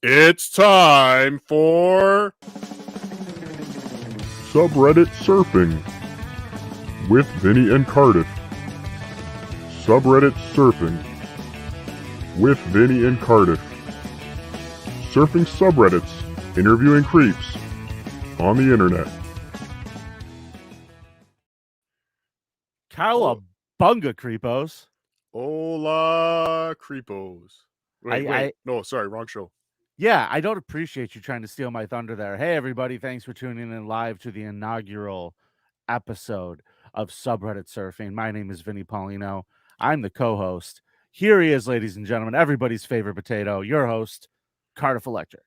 It's time for SubReddit Surfing with Vinnie and Cardiff. SubReddit Surfing with Vinnie and Cardiff. Surfing subreddits, interviewing creeps on the internet. Cowabunga, creepos. Hola Creepos. I- No, sorry, wrong show. Yeah, I don't appreciate you trying to steal my thunder there. Hey, everybody, thanks for tuning in live to the inaugural episode of SubReddit Surfing. My name is Vinnie Paulino. I'm the co-host. Here he is, ladies and gentlemen, everybody's favorite potato, your host, Cardiff Electric.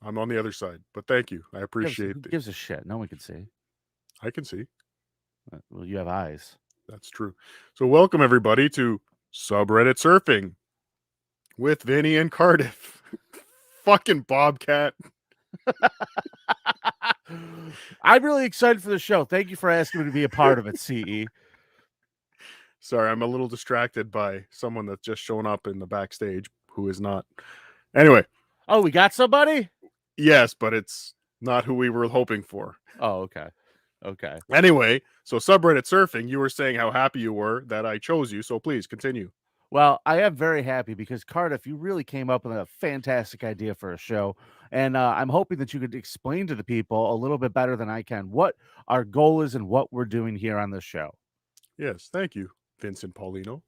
I'm on the other side, but thank you. I appreciate Who it. gives a shit? No one can see. I can see. Well, you have eyes. That's true. So welcome everybody to SubReddit Surfing with Vinnie and Cardiff. Fucking Bobcat. I'm really excited for the show. Thank you for asking me to be a part of it, CE. Sorry, I'm a little distracted by someone that's just shown up in the backstage who is not. Anyway. Oh, we got somebody? Yes, but it's not who we were hoping for. Oh, okay. Okay. Anyway, so SubReddit Surfing, you were saying how happy you were that I chose you, so please continue. Well, I am very happy because Cardiff, you really came up with a fantastic idea for a show. And I'm hoping that you could explain to the people a little bit better than I can what our goal is and what we're doing here on this show. Yes, thank you, Vincent Paulino.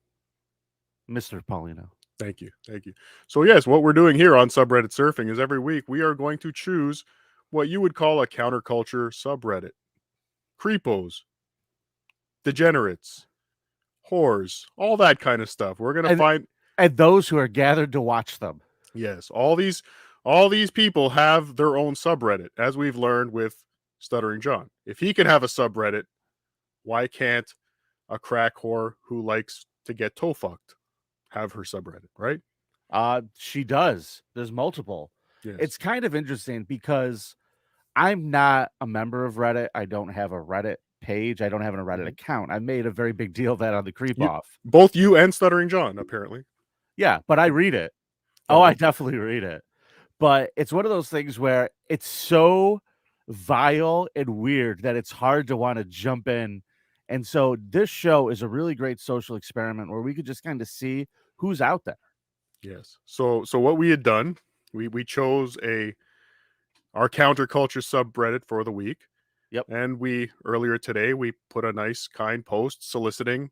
Mr. Paulino. Thank you. Thank you. So yes, what we're doing here on SubReddit Surfing is every week we are going to choose what you would call a counterculture subreddit. Creepos, degenerates, whores, all that kind of stuff. We're going to find... And those who are gathered to watch them. Yes, all these people have their own subreddit, as we've learned with Stuttering John. If he can have a subreddit, why can't a crack whore who likes to get toe fucked have her subreddit, right? She does. There's multiple. Yes. It's kind of interesting because I'm not a member of Reddit. I don't have a Reddit page. I don't have a Reddit account. I made a very big deal of that on the Creep Off. Both you and Stuttering John, apparently. Yeah, but I read it. Oh, I definitely read it. But it's one of those things where it's so vile and weird that it's hard to want to jump in. And so this show is a really great social experiment where we could just kind of see who's out there. Yes. So what we had done, we chose our counterculture subreddit for the week. Yep. And earlier today we put a nice kind post soliciting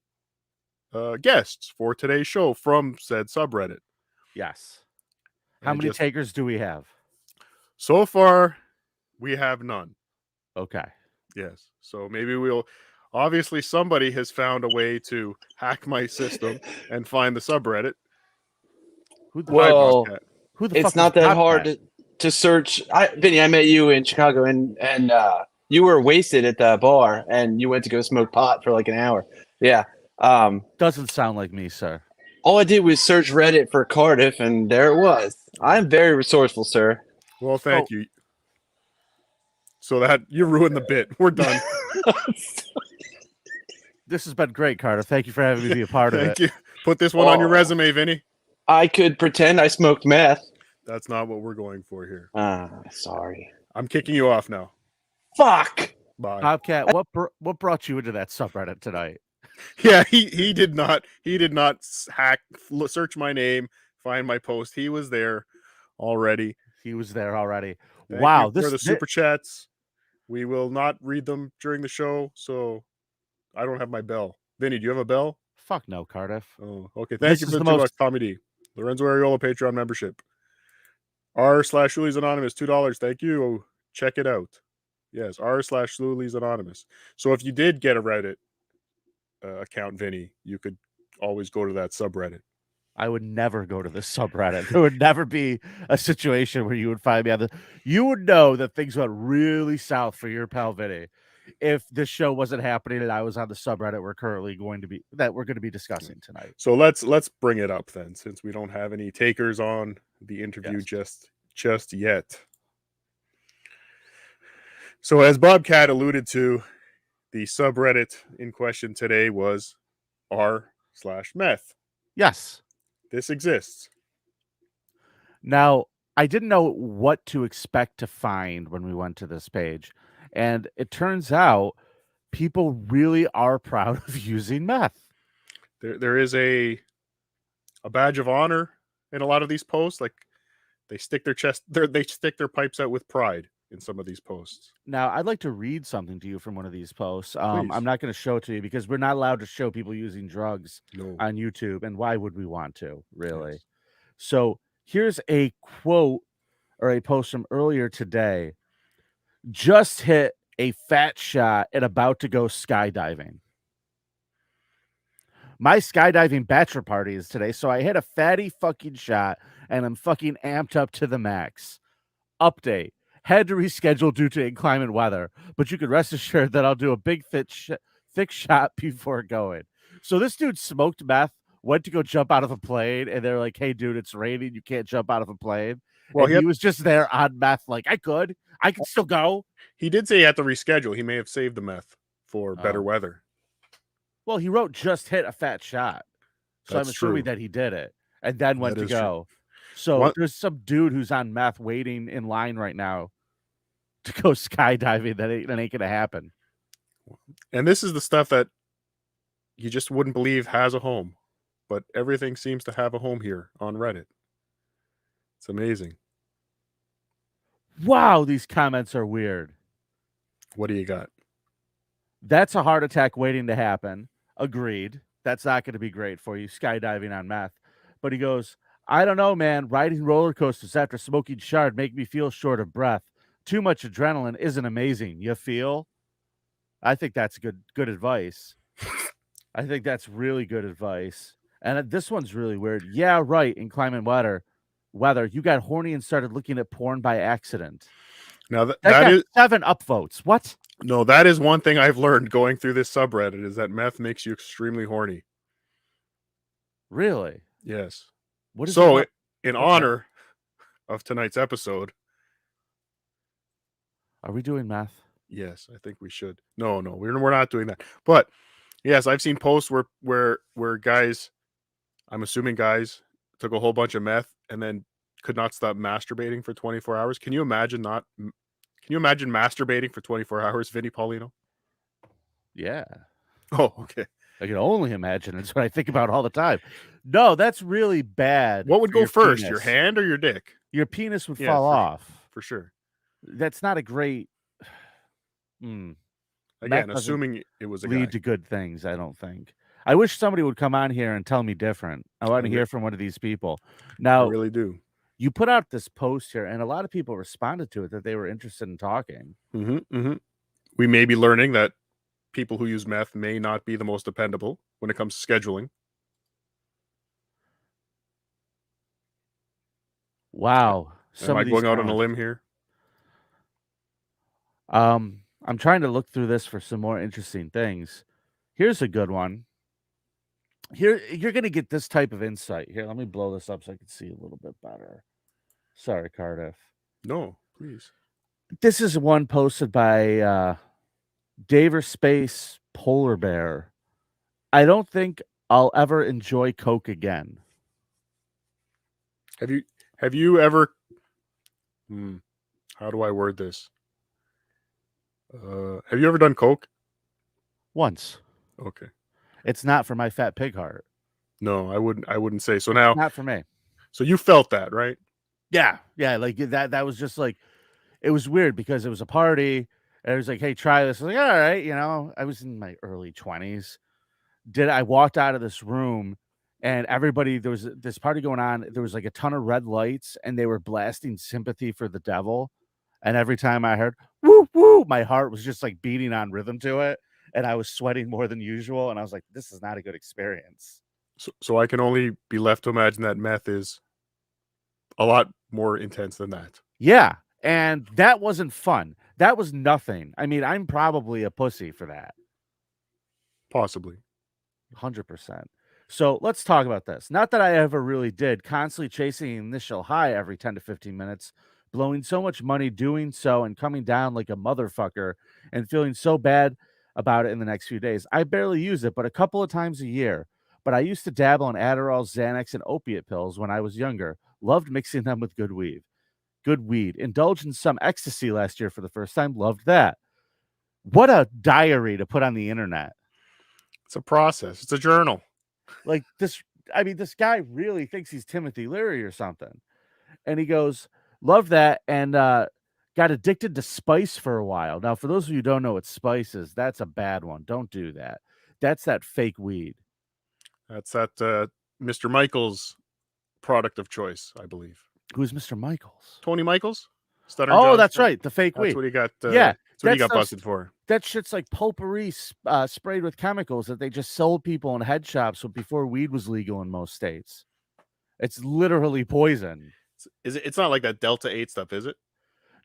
guests for today's show from said subreddit. Yes. How many takers do we have? So far, we have none. Okay. Yes. So maybe obviously somebody has found a way to hack my system and find the subreddit. Who the it's not that hard to search. Vinny, I met you in Chicago and you were wasted at the bar and you went to go smoke pot for like an hour. Yeah. Doesn't sound like me, sir. All I did was search Reddit for Cardiff and there it was. I'm very resourceful, sir. Well, thank you. So that you ruined the bit. We're done. This has been great, Carter. Thank you for having me be a part of it. Thank you. Put this one on your resume, Vinny. I could pretend I smoked meth. That's not what we're going for here. Sorry. I'm kicking you off now. Fuck. Bye. Bobcat, what brought you into that subreddit tonight? Yeah, he did not hack, search my name, find my post. He was there already. Wow, this for the super chats. We will not read them during the show, so I don't have my bell. Vinny, do you have a bell? Fuck no, Cardiff. Oh, okay. Thank you for the $2 comedy. Lorenzo Ariola Patreon membership. r/Shulies Anonymous $2. Thank you. Check it out. Yes, r/Shulies Anonymous. So if you did get a Reddit account, Vinny, you could always go to that subreddit. I would never go to this subreddit. There would never be a situation where you would find me on you would know that things went really south for your pal Vinny if this show wasn't happening and I was on the subreddit we're going to be discussing tonight. So let's bring it up then, since we don't have any takers on the interview just yet. So as Bobcat alluded to, the subreddit in question today was r/Meth. Yes. This exists. Now, I didn't know what to expect to find when we went to this page. And it turns out people really are proud of using meth. There is a badge of honor in a lot of these posts. Like they stick they stick their pipes out with pride in some of these posts. Now, I'd like to read something to you from one of these posts. I'm Please. not going to show it to you because we're not allowed to show people using drugs No. on YouTube. And why would we want to, really? Yes. So here's a quote or a post from earlier today. Just hit a fat shot and about to go skydiving. My skydiving bachelor party is today, so I hit a fatty fucking shot and I'm fucking amped up to the max. Update. Had to reschedule due to inclement weather, but you can rest assured that I'll do a big thick shot before going. So this dude smoked meth, went to go jump out of a plane, and they're like, hey, dude, it's raining. You can't jump out of a plane. Well, he was just there on meth like, I could still go. He did say he had to reschedule. He may have saved the meth for better weather. Well, he wrote just hit a fat shot. So I'm assuming that he did it and then went to go. So there's some dude who's on meth waiting in line right now to go skydiving. That ain't going to happen. And this is the stuff that you just wouldn't believe has a home. But everything seems to have a home here on Reddit. It's amazing. Wow, these comments are weird. What do you got? That's a heart attack waiting to happen. Agreed. That's not going to be great for you, skydiving on meth. But he goes, I don't know, man. Riding roller coasters after smoking shard make me feel short of breath. Too much adrenaline isn't amazing. You feel? I think that's good advice. I think that's really good advice. And this one's really weird. Yeah, right. Inclement weather, you got horny and started looking at porn by accident. Now that is 7 upvotes. What? No, that is one thing I've learned going through this subreddit is that meth makes you extremely horny. Really? Yes. What is so in honor of tonight's episode, are we doing meth? Yes, I think we should. No, we're not doing that. But yes, I've seen posts where guys, I'm assuming guys, took a whole bunch of meth and then could not stop masturbating for 24 hours. Can you imagine masturbating for 24 hours, Vinnie Paulino? Yeah. Oh, okay. I can only imagine. It's what I think about all the time. No, that's really bad. What would go first, your hand or your dick? Your penis would fall off. For sure. That's not a great... Again, assuming it was a lead to good things, I don't think. I wish somebody would come on here and tell me different. I want to hear from one of these people. Now, I really do. You put out this post here, and a lot of people responded to it that they were interested in talking. We may be learning that people who use meth may not be the most dependable when it comes to scheduling. Wow. Am I going out on a limb here? I'm trying to look through this for some more interesting things. Here's a good one. Here, you're going to get this type of insight. Here, let me blow this up so I can see a little bit better. Sorry, Cardiff. No, please. This is one posted by Daver Space Polar Bear. I don't think I'll ever enjoy Coke again. Have you ever... how do I word this? Have you ever done Coke? Once. Okay. It's not for my fat pig heart. No, I wouldn't say. So now, not for me. So you felt that, right? Yeah. Like that was just like, it was weird because it was a party and it was like, hey, try this. I was like, all right, I was in my early 20s. I walked out of this room and everybody, there was this party going on. There was like a ton of red lights and they were blasting Sympathy for the Devil. And every time I heard woo woo, my heart was just like beating on rhythm to it. And I was sweating more than usual. And I was like, this is not a good experience. So I can only be left to imagine that meth is a lot more intense than that. Yeah. And that wasn't fun. That was nothing. I mean, I'm probably a pussy for that. Possibly. 100%. So let's talk about this. Not that I ever really did. Constantly chasing the initial high every 10 to 15 minutes. Blowing so much money doing so and coming down like a motherfucker and feeling so bad about it in the next few days. I barely use it, but a couple of times a year. But I used to dabble in Adderall, Xanax, and opiate pills when I was younger. Loved mixing them with good weed. Good weed. Indulged in some ecstasy last year for the first time. Loved that. What a diary to put on the internet. It's a process. It's a journal. Like this, I mean, this guy really thinks he's Timothy Leary or something. And he goes, love that, and got addicted to spice for a while. Now, for those of you who don't know what spice is, that's a bad one. Don't do that. That's that fake weed. That's that Mr. Michaels product of choice, I believe. Who's Mr. Michaels? Tony Michaels? Stuttering Oh, John's that's friend? right. The fake weed. That's what he got. Yeah, that's what he got those- busted for. That shit's like potpourri sprayed with chemicals that they just sold people in head shops before weed was legal in most states. It's literally poison. It's not like that Delta 8 stuff, is it?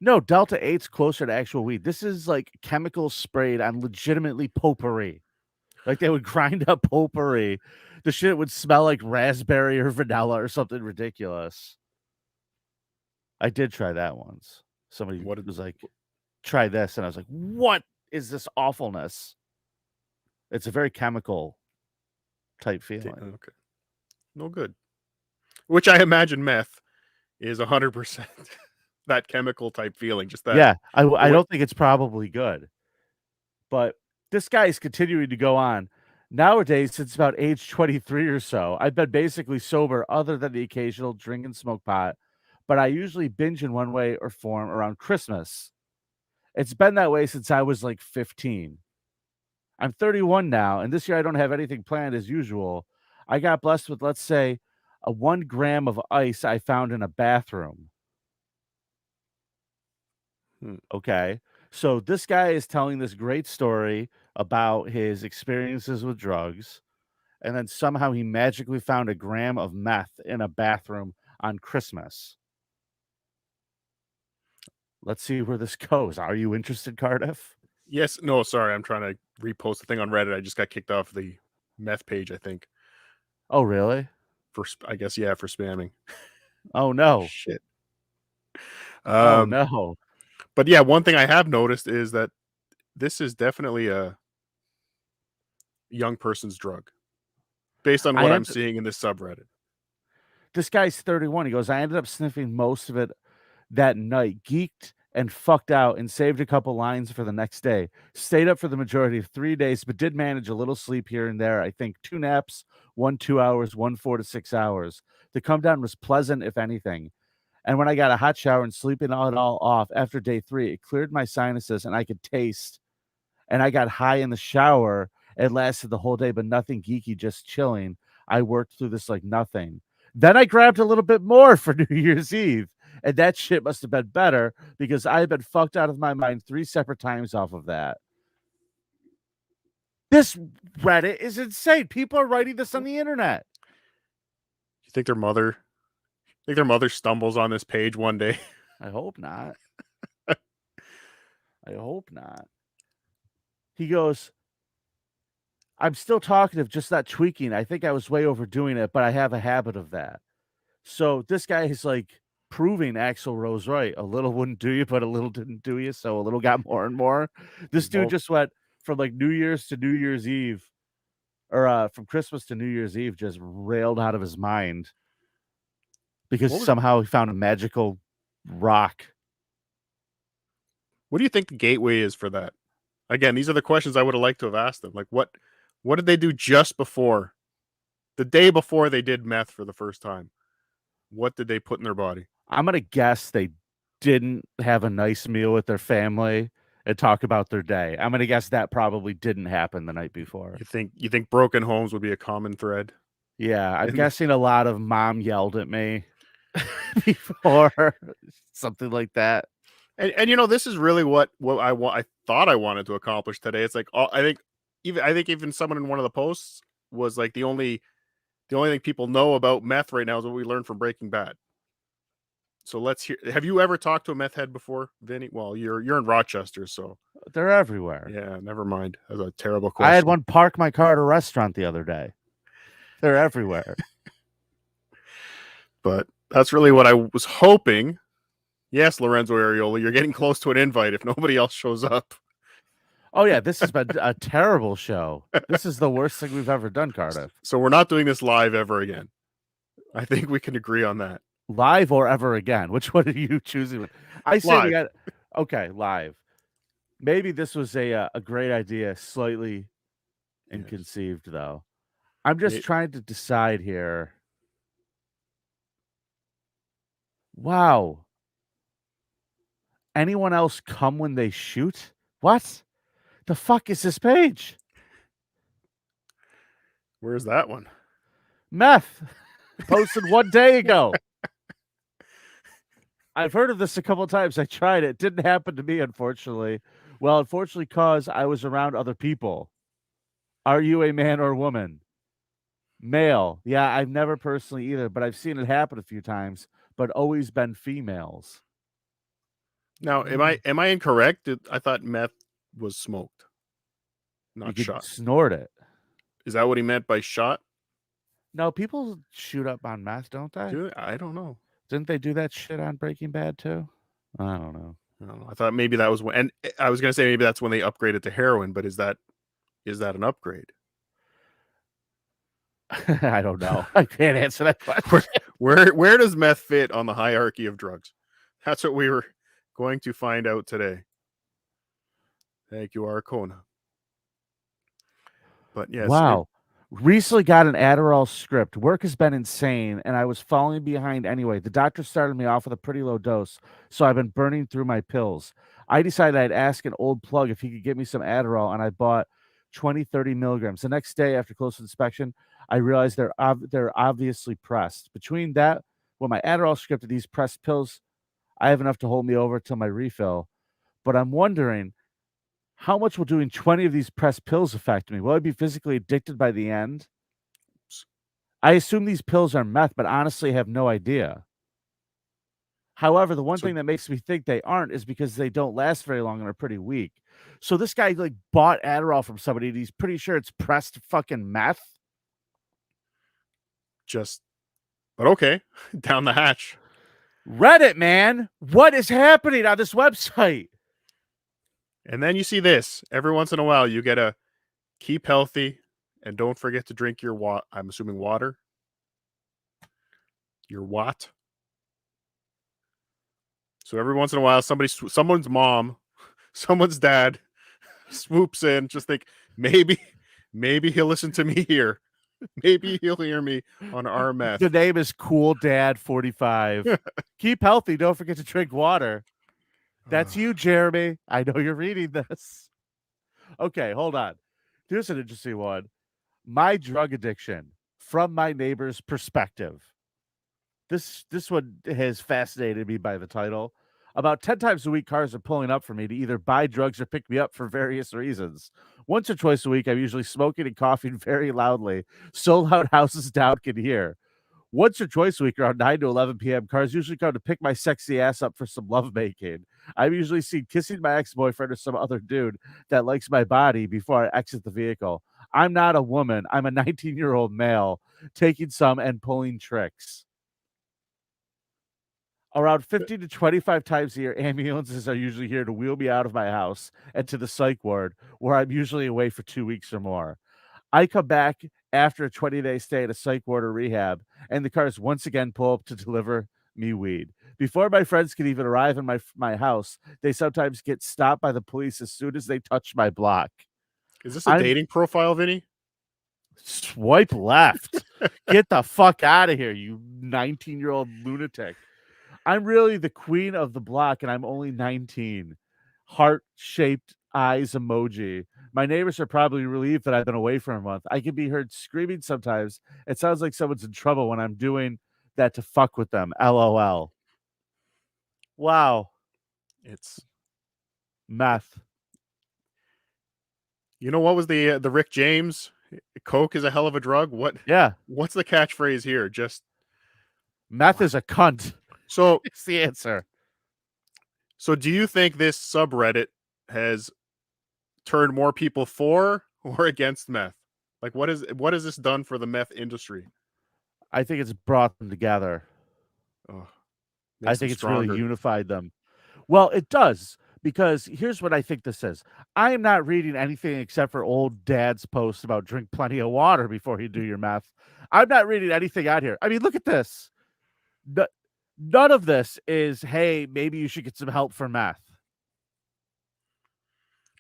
No, Delta 8's closer to actual weed. This is like chemicals sprayed on legitimately potpourri. Like they would grind up potpourri. The shit would smell like raspberry or vanilla or something ridiculous. I did try that once. Somebody was like, try this. And I was like, what is this awfulness? It's a very chemical type feeling. Okay. No good. Which I imagine meth is 100% that chemical type feeling. Just that. Yeah, I don't think it's probably good. But this guy is continuing to go on. Nowadays, since about age 23 or so, I've been basically sober other than the occasional drink and smoke pot, but I usually binge in one way or form around Christmas. It's been that way since I was like 15. I'm 31 now, and this year I don't have anything planned as usual. I got blessed with, let's say, a 1 gram of ice I found in a bathroom. Okay. So this guy is telling this great story about his experiences with drugs, and then somehow he magically found a gram of meth in a bathroom on Christmas. Let's see where this goes. Are you interested, Cardiff? Yes. No, sorry. I'm trying to repost the thing on Reddit. I just got kicked off the meth page, I think. Oh, really? I guess, yeah, for spamming. Oh, no. Shit. Oh, no. But yeah, one thing I have noticed is that this is definitely a young person's drug based on what I'm seeing in this subreddit. This guy's 31. He goes, I ended up sniffing most of it that night, geeked and fucked out, and saved a couple lines for the next day. Stayed up for the majority of 3 days, but did manage a little sleep here and there. I think 2 naps, 1 2 hours, 1 4 to 6 hours. The come down was pleasant, if anything. And when I got a hot shower and sleeping it all off after day 3, it cleared my sinuses and I could taste. And I got high in the shower. It lasted the whole day, but nothing geeky, just chilling. I worked through this like nothing. Then I grabbed a little bit more for New Year's Eve. And that shit must have been better because I had been fucked out of my mind 3 separate times off of that. This Reddit is insane. People are writing this on the internet. You think their mother stumbles on this page one day? I hope not. I hope not. He goes, I'm still talkative, just not tweaking. I think I was way overdoing it, but I have a habit of that. So this guy is like proving Axl Rose right. A little wouldn't do you, but a little didn't do you. So a little got more and more. This dude just went from like New Year's to New Year's Eve, or from Christmas to New Year's Eve, just railed out of his mind because somehow he found a magical rock. What do you think the gateway is for that? Again, these are the questions I would have liked to have asked them. Like, what did they do just before, the day before they did meth for the first time? What did they put in their body? I'm going to guess they didn't have a nice meal with their family and talk about their day. I'm going to guess that probably didn't happen the night before. You think broken homes would be a common thread? Yeah, I'm guessing a lot of mom yelled at me before, something like that. And you know, this is really what I thought I wanted to accomplish today. It's like I think even someone in one of the posts was like the only thing people know about meth right now is what we learned from Breaking Bad. So let's hear. Have you ever talked to a meth head before, Vinny? Well, you're in Rochester, so they're everywhere. Yeah, never mind. That's a terrible question. I had one park my car at a restaurant the other day. They're everywhere. But that's really what I was hoping. Yes, Lorenzo Areola, you're getting close to an invite if nobody else shows up. Oh, yeah, this has been a terrible show. This is the worst thing we've ever done, Cardiff. So we're not doing this live ever again. I think we can agree on that. Live or ever again? Which one are you choosing? I say we Live. got okay, live. Maybe this was a great idea, slightly Yes. inconceived though. I'm just trying to decide here. Wow. Anyone else come when they shoot? What? The fuck is this page? Where's that one? Meth. Posted 1 day ago. I've heard of this a couple of times. I tried it. Didn't happen to me, unfortunately. Well, unfortunately, because I was around other people. Are you a man or woman? Male. Yeah, I've never personally either, but I've seen it happen a few times, but always been females. Now, am I incorrect? I thought meth was smoked, You not could shot. snort it. Is that what he meant by shot? No, people shoot up on meth, don't they? I don't know. Didn't they do that shit on Breaking Bad too? I don't know. I thought maybe that was when, and I was gonna say maybe that's when they upgraded to heroin, but is that an upgrade? I don't know. I can't answer that question. Where does meth fit on the hierarchy of drugs? That's what we were going to find out today. Thank you, Arcona. But yes. Wow. Recently got an Adderall script. Work has been insane, and I was falling behind anyway. The doctor started me off with a pretty low dose, so I've been burning through my pills. I decided I'd ask an old plug if he could get me some Adderall, and I bought 20, 30 milligrams. The next day, after close inspection, I realized they're obviously pressed. Between that, with my Adderall script and these pressed pills, I have enough to hold me over till my refill. But I'm wondering, how much will doing 20 of these pressed pills affect me? Will I be physically addicted by the end? I assume these pills are meth, but honestly have no idea. However, the one thing that makes me think they aren't is because they don't last very long and are pretty weak. So this guy like bought Adderall from somebody and he's pretty sure it's pressed fucking meth. But okay, down the hatch. Reddit, man. What is happening on this website? And then you see this. Every once in a while, you get a keep healthy and don't forget to drink your I'm assuming water. Your what? So every once in a while, someone's mom, someone's dad swoops in. Just think, maybe he'll listen to me here. Maybe he'll hear me on our meth. The name is Cool Dad 45. Keep healthy. Don't forget to drink water. That's you, Jeremy. I know you're reading this. Okay, hold on. Here's an interesting one. My drug addiction from my neighbor's perspective. This one has fascinated me by the title. About 10 times a week, cars are pulling up for me to either buy drugs or pick me up for various reasons. Once or twice a week, I'm usually smoking and coughing very loudly, so loud houses down can hear. Once or twice a week, around 9 to 11 p.m., cars usually come to pick my sexy ass up for some lovemaking. I'm usually seen kissing my ex-boyfriend or some other dude that likes my body before I exit the vehicle. I'm not a woman. I'm a 19-year-old male taking some and pulling tricks. Around 15 to 25 times a year, ambulances are usually here to wheel me out of my house and to the psych ward, where I'm usually away for 2 weeks or more. I come back after a 20-day stay at a psych ward or rehab, and the cars once again pull up to deliver me weed. Before my friends can even arrive in my house, they sometimes get stopped by the police as soon as they touch my block. Is this a dating profile, Vinny? Swipe left. Get the fuck out of here, you 19-year-old lunatic. I'm really the queen of the block, and I'm only 19. Heart-shaped eyes emoji. My neighbors are probably relieved that I've been away for a month. I can be heard screaming sometimes. It sounds like someone's in trouble when I'm doing that to fuck with them. LOL. Wow. It's meth. You know what was the Rick James? Coke is a hell of a drug. What? Yeah. What's the catchphrase here? Just meth is a cunt. So it's the answer. So do you think this subreddit has turned more people for or against meth? Like what has this done for the meth industry? I think it's brought them together. Oh, I think it's really unified them. Well, it does, because here's what I think this is. I am not reading anything except for old dad's posts about drink plenty of water before you do your meth. I'm not reading anything out here. I mean, look at this. None of this is, hey, maybe you should get some help for meth.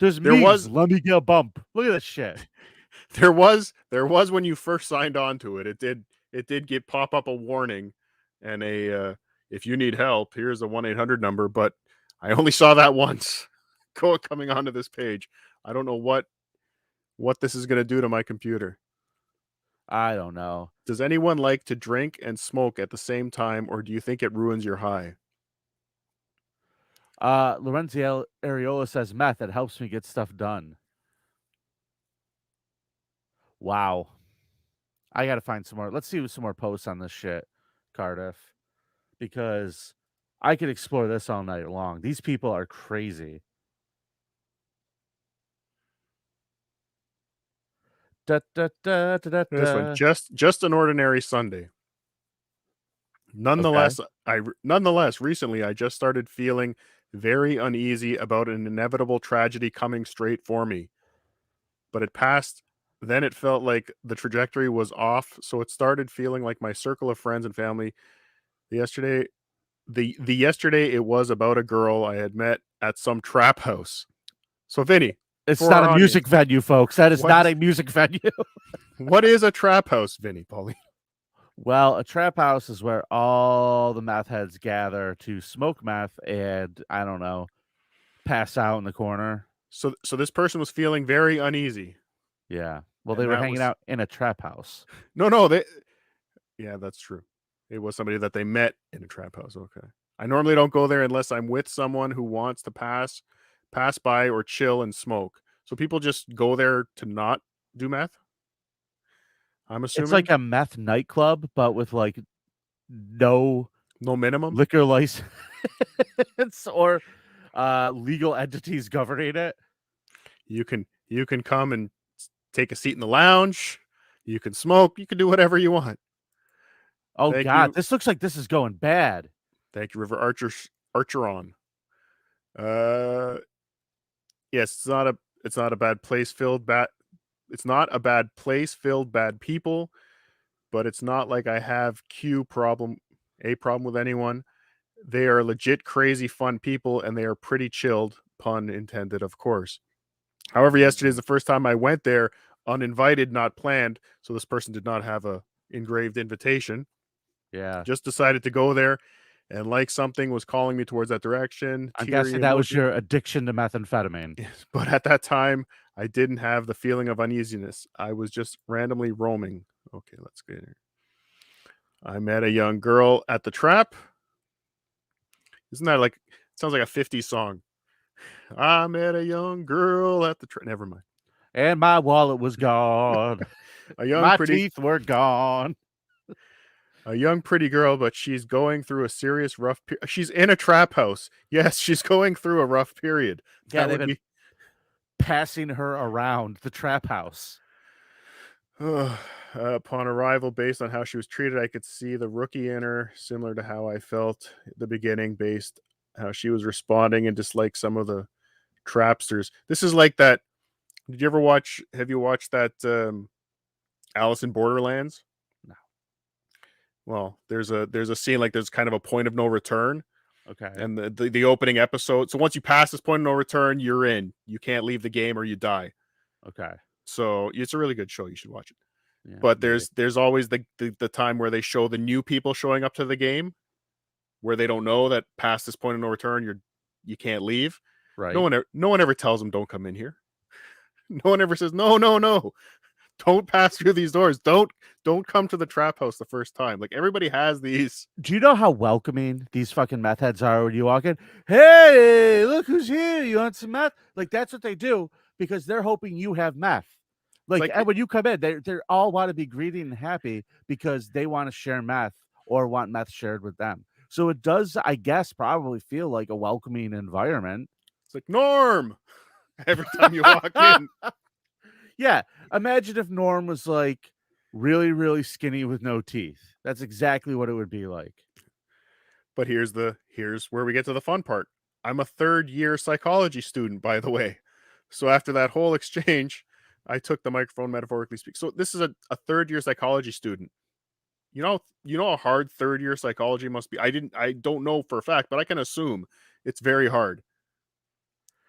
There's memes. Let me get a bump. Look at this shit. There was when you first signed on to it. It did get pop up a warning and a if you need help, here's a 1-800 number. But I only saw that once coming onto this page. I don't know what this is going to do to my computer. I don't know. Does anyone like to drink and smoke at the same time, or do you think it ruins your high? Lorenzo Areola says meth. It helps me get stuff done. Wow. I got to find some more. Let's see some more posts on this shit, Cardiff, because I could explore this all night long. These people are crazy. This one, just an ordinary Sunday. Nonetheless, recently I just started feeling very uneasy about an inevitable tragedy coming straight for me. But it passed. Then it felt like the trajectory was off, so it started feeling like my circle of friends and family. Yesterday it was about a girl I had met at some trap house. So Vinny, it's not a music venue, folks. That is not a music venue. What is a trap house, Vinny, Paulie? Well, a trap house is where all the meth heads gather to smoke meth and, I don't know, pass out in the corner. So this person was feeling very uneasy. Yeah. Well, they were hanging out in a trap house. No, yeah, that's true. It was somebody that they met in a trap house. Okay. I normally don't go there unless I'm with someone who wants to pass by or chill and smoke. So people just go there to not do meth? I'm assuming it's like a meth nightclub, but with like no minimum liquor license or legal entities governing it. You can come and take a seat in the lounge. You can smoke. You can do whatever you want. Oh, God, this looks like this is going bad. Thank you, River Archeron. Yes, it's not a bad place filled it's not a bad place filled bad people, but it's not like I have a problem with anyone. They are legit crazy fun people, and they are pretty chilled, pun intended, of course. However, yesterday is the first time I went there uninvited, not planned, so this person did not have a engraved invitation. Yeah. Just decided to go there, and like something was calling me towards that direction. I'm guessing that was your addiction to methamphetamine. Yes, but at that time, I didn't have the feeling of uneasiness. I was just randomly roaming. Okay, let's get here. I met a young girl at the trap. Isn't that like, it sounds like a 50s song. I met a young girl at the trap. Never mind. And my wallet was gone. My teeth were gone. A young pretty girl, but she's going through a serious rough period. She's in a trap house. Yes, she's going through a rough period. Yeah, they've been passing her around the trap house. Upon arrival, based on how she was treated, I could see the rookie in her, similar to how I felt at the beginning, based how she was responding and dislike some of the trapsters. This is like that. Have you watched that Alice in Borderlands? No. Well, there's a scene like there's kind of a point of no return. Okay. And the opening episode. So once you pass this point of no return, you're in. You can't leave the game or you die. Okay. So it's a really good show. You should watch it. Yeah, but there's always the time where they show the new people showing up to the game where they don't know that past this point of no return, you can't leave. Right. No one ever tells them don't come in here. No one ever says, no. Don't pass through these doors. Don't come to the trap house the first time. Like, everybody has these. Do you know how welcoming these fucking meth heads are when you walk in? Hey, look who's here. You want some meth? Like, that's what they do because they're hoping you have meth. Like and when you come in, they all want to be greedy and happy because they want to share meth or want meth shared with them. So it does, I guess, probably feel like a welcoming environment. It's like, Norm, every time you walk in. Yeah. Imagine if Norm was like really, really skinny with no teeth. That's exactly what it would be like. But here's where we get to the fun part. I'm a third-year psychology student, by the way. So after that whole exchange, I took the microphone, metaphorically speaking. So this is a third-year psychology student. You know how hard third year psychology must be. I don't know for a fact, but I can assume it's very hard.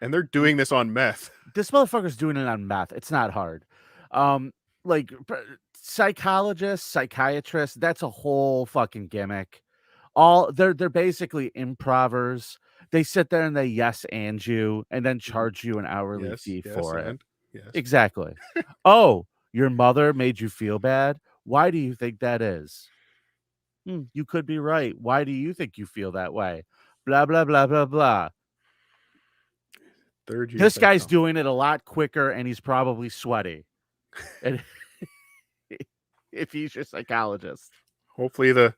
And they're doing this on meth. This motherfucker's doing it on meth. It's not hard. Like psychologists, psychiatrists, that's a whole fucking gimmick. They're basically improvers. They sit there and they yes and you and then charge you an hourly fee for it. Yes. Exactly. Oh, your mother made you feel bad? Why do you think that is? You could be right. Why do you think you feel that way? Blah, blah, blah, blah, blah. Third year This guy's doing it a lot quicker and he's probably sweaty. And if he's your psychologist. Hopefully the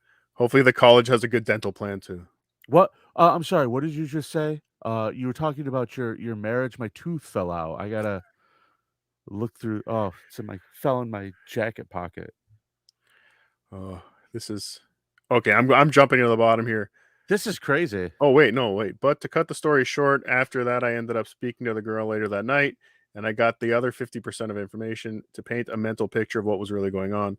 college has a good dental plan too. What? I'm sorry. What did you just say? You were talking about your marriage. My tooth fell out. I gotta look through. Oh, fell in my jacket pocket. Oh, this is okay. I'm jumping to the bottom here. This is crazy. Oh wait. But to cut the story short, after that, I ended up speaking to the girl later that night, and I got the other 50% of information to paint a mental picture of what was really going on.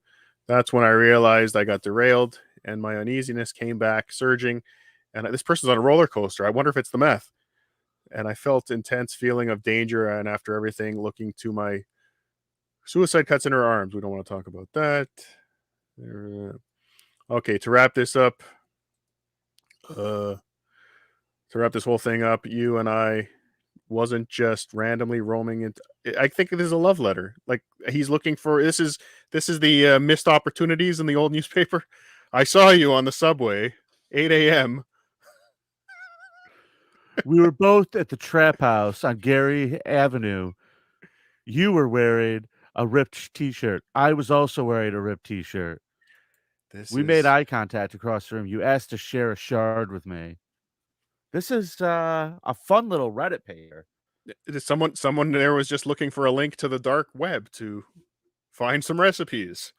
That's when I realized I got derailed, and my uneasiness came back surging. And this person's on a roller coaster. I wonder if it's the meth. And I felt intense feeling of danger. And after everything, looking to my suicide cuts in her arms. We don't want to talk about that. Okay, to wrap this up, to wrap this whole thing up, you and I wasn't just randomly roaming into. I think it is a love letter. Like he's looking for. This is the missed opportunities in the old newspaper. I saw you on the subway, 8 a.m. We were both at the trap house on Gary Avenue. You were wearing a ripped t-shirt. I was also wearing a ripped t-shirt. We made eye contact across the room. You asked to share a shard with me. This is a fun little Reddit paper. Someone there was just looking for a link to the dark web to find some recipes.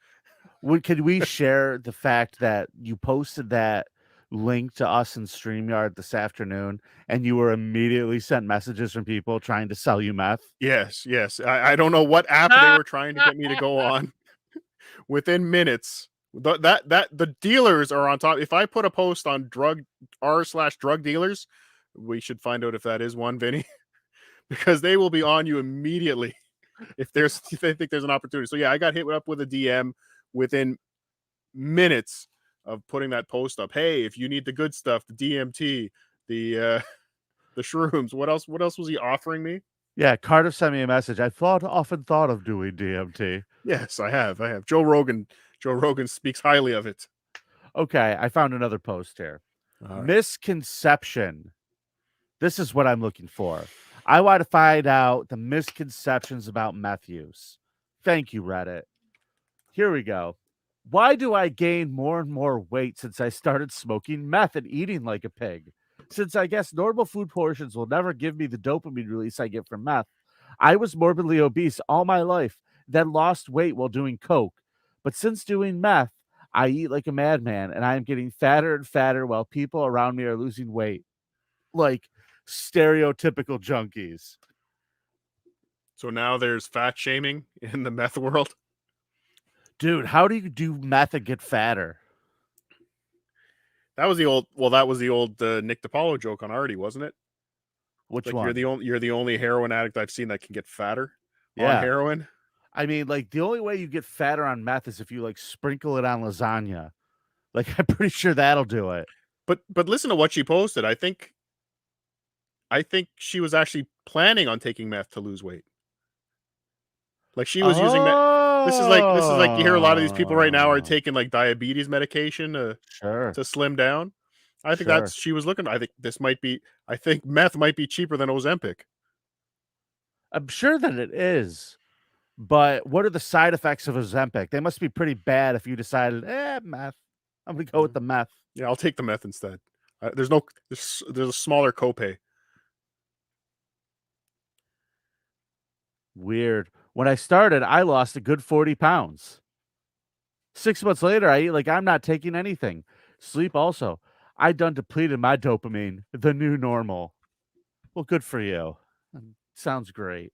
Could we share the fact that you posted that link to us in StreamYard this afternoon and you were immediately sent messages from people trying to sell you meth? Yes. I don't know what app they were trying to get me to go on. Within minutes, the dealers are on top. If I put a post on r/drug dealers, we should find out if that is one, Vinny, because they will be on you immediately if they think there's an opportunity. So yeah, I got hit up with a DM within minutes of putting that post up. Hey, if you need the good stuff, the DMT, the shrooms, what else was he offering me? Yeah, Cardiff sent me a message. I often thought of doing DMT. Yes, I have. Joe Rogan speaks highly of it. Okay, I found another post here. Misconception. This is what I'm looking for. I want to find out the misconceptions about meth use. Thank you, Reddit. Here we go. Why do I gain more and more weight since I started smoking meth and eating like a pig? Since I guess normal food portions will never give me the dopamine release I get from meth. I was morbidly obese all my life, then lost weight while doing coke. But since doing meth, I eat like a madman and I am getting fatter and fatter while people around me are losing weight. Like stereotypical junkies. So now there's fat shaming in the meth world. Dude, how do you do meth and get fatter? That was the old Nick DiPaolo joke on Artie, wasn't it? Which one? You're the only heroin addict I've seen that can get fatter on heroin. I mean, like the only way you get fatter on meth is if you like sprinkle it on lasagna. Like I'm pretty sure that'll do it. But listen to what she posted. I think she was actually planning on taking meth to lose weight. Like she was using that. This is like you hear a lot of these people right now are taking like diabetes medication to slim down. I think that's she was looking. I think meth might be cheaper than Ozempic. I'm sure that it is. But what are the side effects of Ozempic? They must be pretty bad if you decided, meth. I'm going to go with the meth. Yeah, I'll take the meth instead. There's a smaller copay. Weird. When I started, I lost a good 40 pounds. 6 months later, I eat like I'm not taking anything. Sleep also. I done depleted my dopamine. The new normal. Well, good for you. Sounds great.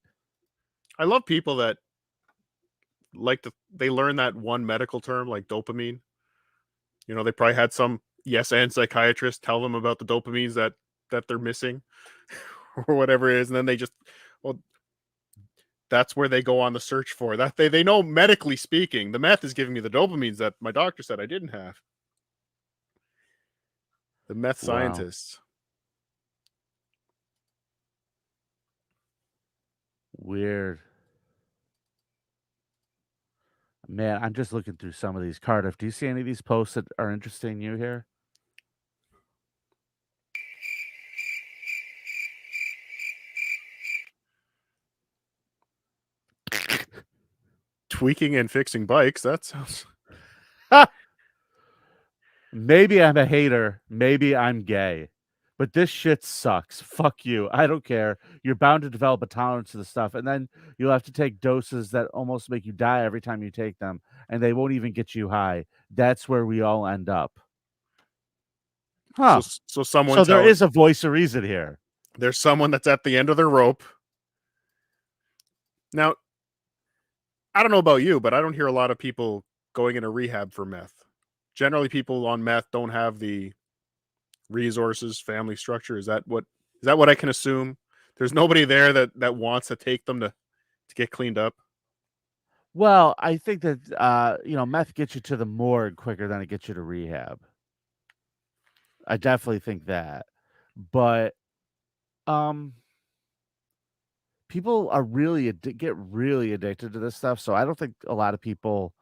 I love people that they learn that one medical term like dopamine. You know, they probably had some yes and psychiatrist tell them about the dopamines that they're missing or whatever it is, and then they just, well, that's where they go on the search for that. They know, medically speaking, the meth is giving me the dopamines that my doctor said I didn't have. The meth scientists. Weird. Man, I'm just looking through some of these. Cardiff, do you see any of these posts that are interesting you here? Tweaking and fixing bikes. That sounds... Maybe I'm a hater. Maybe I'm gay. But this shit sucks. Fuck you. I don't care. You're bound to develop a tolerance to the stuff. And then you'll have to take doses that almost make you die every time you take them. And they won't even get you high. That's where we all end up. Huh. So someone... So there is a voice of reason here. There's someone that's at the end of their rope. Now, I don't know about you, but I don't hear a lot of people going into rehab for meth. Generally, people on meth don't have the resources, family structure. Is that what I can assume? There's nobody there that wants to take them to get cleaned up. Well, I think that meth gets you to the morgue quicker than it gets you to rehab. I definitely think that. But people are get really addicted to this stuff. So I don't think a lot of people...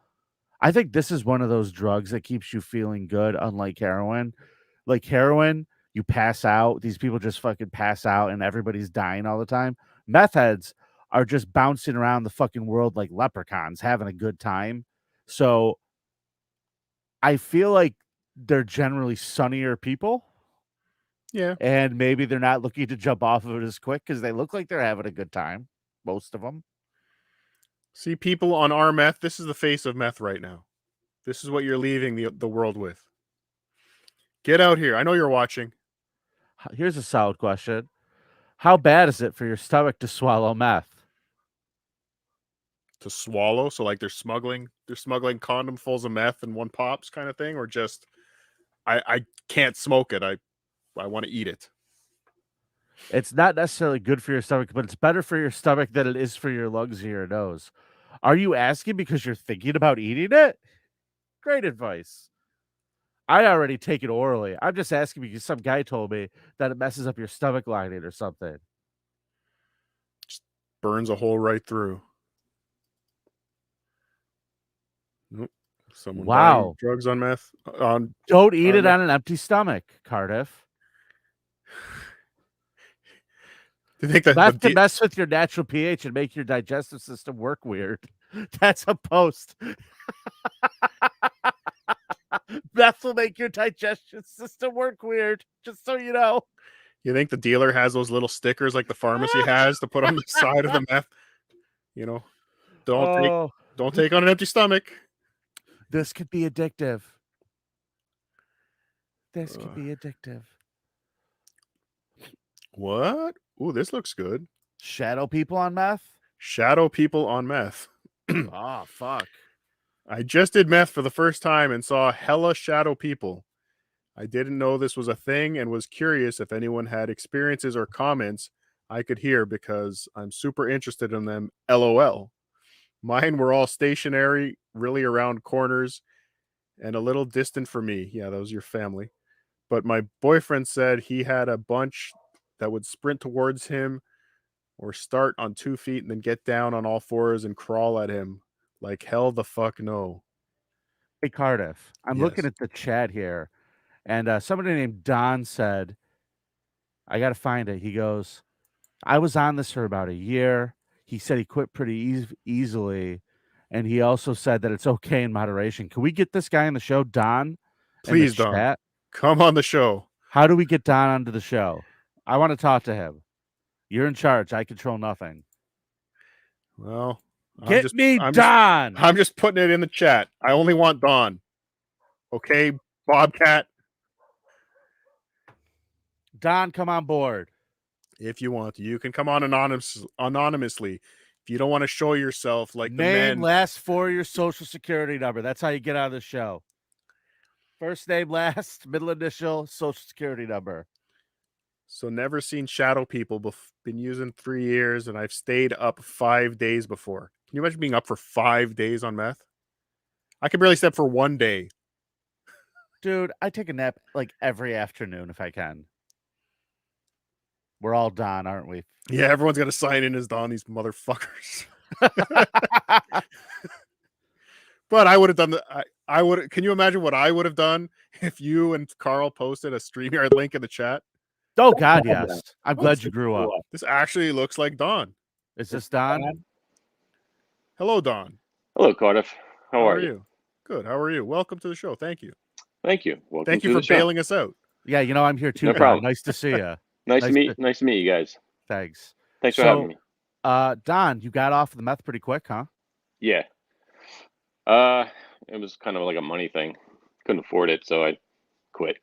I think this is one of those drugs that keeps you feeling good, unlike heroin. Like heroin, you pass out. These people just fucking pass out and everybody's dying all the time. Meth heads are just bouncing around the fucking world like leprechauns, having a good time. So I feel like they're generally sunnier people. Yeah. And maybe they're not looking to jump off of it as quick because they look like they're having a good time. Most of them. See, people on our meth, this is the face of meth right now. This is what you're leaving the world with. Get out here. I know you're watching. Here's a solid question. How bad is it for your stomach to swallow meth? To swallow? So like they're smuggling condomfuls of meth in one pops kind of thing? Or just, I can't smoke it. I want to eat it. It's not necessarily good for your stomach, but it's better for your stomach than it is for your lungs or your nose. Are you asking because you're thinking about eating it? Great advice. I already take it orally. I'm just asking because some guy told me that it messes up your stomach lining or something. Just burns a hole right through. Nope. Someone dying, drugs on meth. Don't eat it on an empty stomach, Cardiff. Do you think that meth can mess with your natural pH and make your digestive system work weird? That's a post. Meth will make your digestion system work weird, just so you know. You think the dealer has those little stickers like the pharmacy has to put on the side of the meth? You know, don't take on an empty stomach. This could be addictive. This could be addictive. What? Ooh, this looks good. Shadow people on meth? Shadow people on meth. Oh, fuck. I just did meth for the first time and saw hella shadow people. I didn't know this was a thing and was curious if anyone had experiences or comments I could hear because I'm super interested in them. LOL. Mine were all stationary, really around corners, and a little distant from me. Yeah, that was your family. But my boyfriend said he had a bunch that would sprint towards him or start on 2 feet and then get down on all fours and crawl at him. Like hell the fuck no. Hey, Cardiff, I'm looking at the chat here, and somebody named Don said, I got to find it. He goes, I was on this for about a year. He said he quit pretty easily, and he also said that it's okay in moderation. Can we get this guy on the show, Don? Please, Don. Chat? Come on the show. How do we get Don onto the show? I want to talk to him. You're in charge. I control nothing. Well, Don. I'm just putting it in the chat. I only want Don. Okay, Bobcat. Don, come on board. If you want to. You can come on anonymously. If you don't want to show yourself like Name, the men. last 4 of your social security number. That's how you get out of the show. First name, last, middle initial, social security number. So never seen shadow people. Been using 3 years, and I've stayed up 5 days before. Can you imagine being up for 5 days on meth? I can barely step for 1 day. Dude, I take a nap like every afternoon if I can. We're all Don, aren't we? Yeah, everyone's got to sign in as Don, these motherfuckers. But I would have done I would. Can you imagine what I would have done if you and Carl posted a StreamYard link in the chat? Oh God, yes. I'm glad you grew up. This actually looks like Don. Is this Don? Hello, Don. Hello, Cardiff. How are you? Good. How are you? Welcome to the show. Thank you. Thank you. Welcome Thank you to for bailing us out. Yeah, I'm here too. No Don. problem. Nice to see you. Nice to meet you guys. Thanks. Thanks for having me. Don, you got off the meth pretty quick, huh? Yeah. It was kind of like a money thing. Couldn't afford it, so I quit.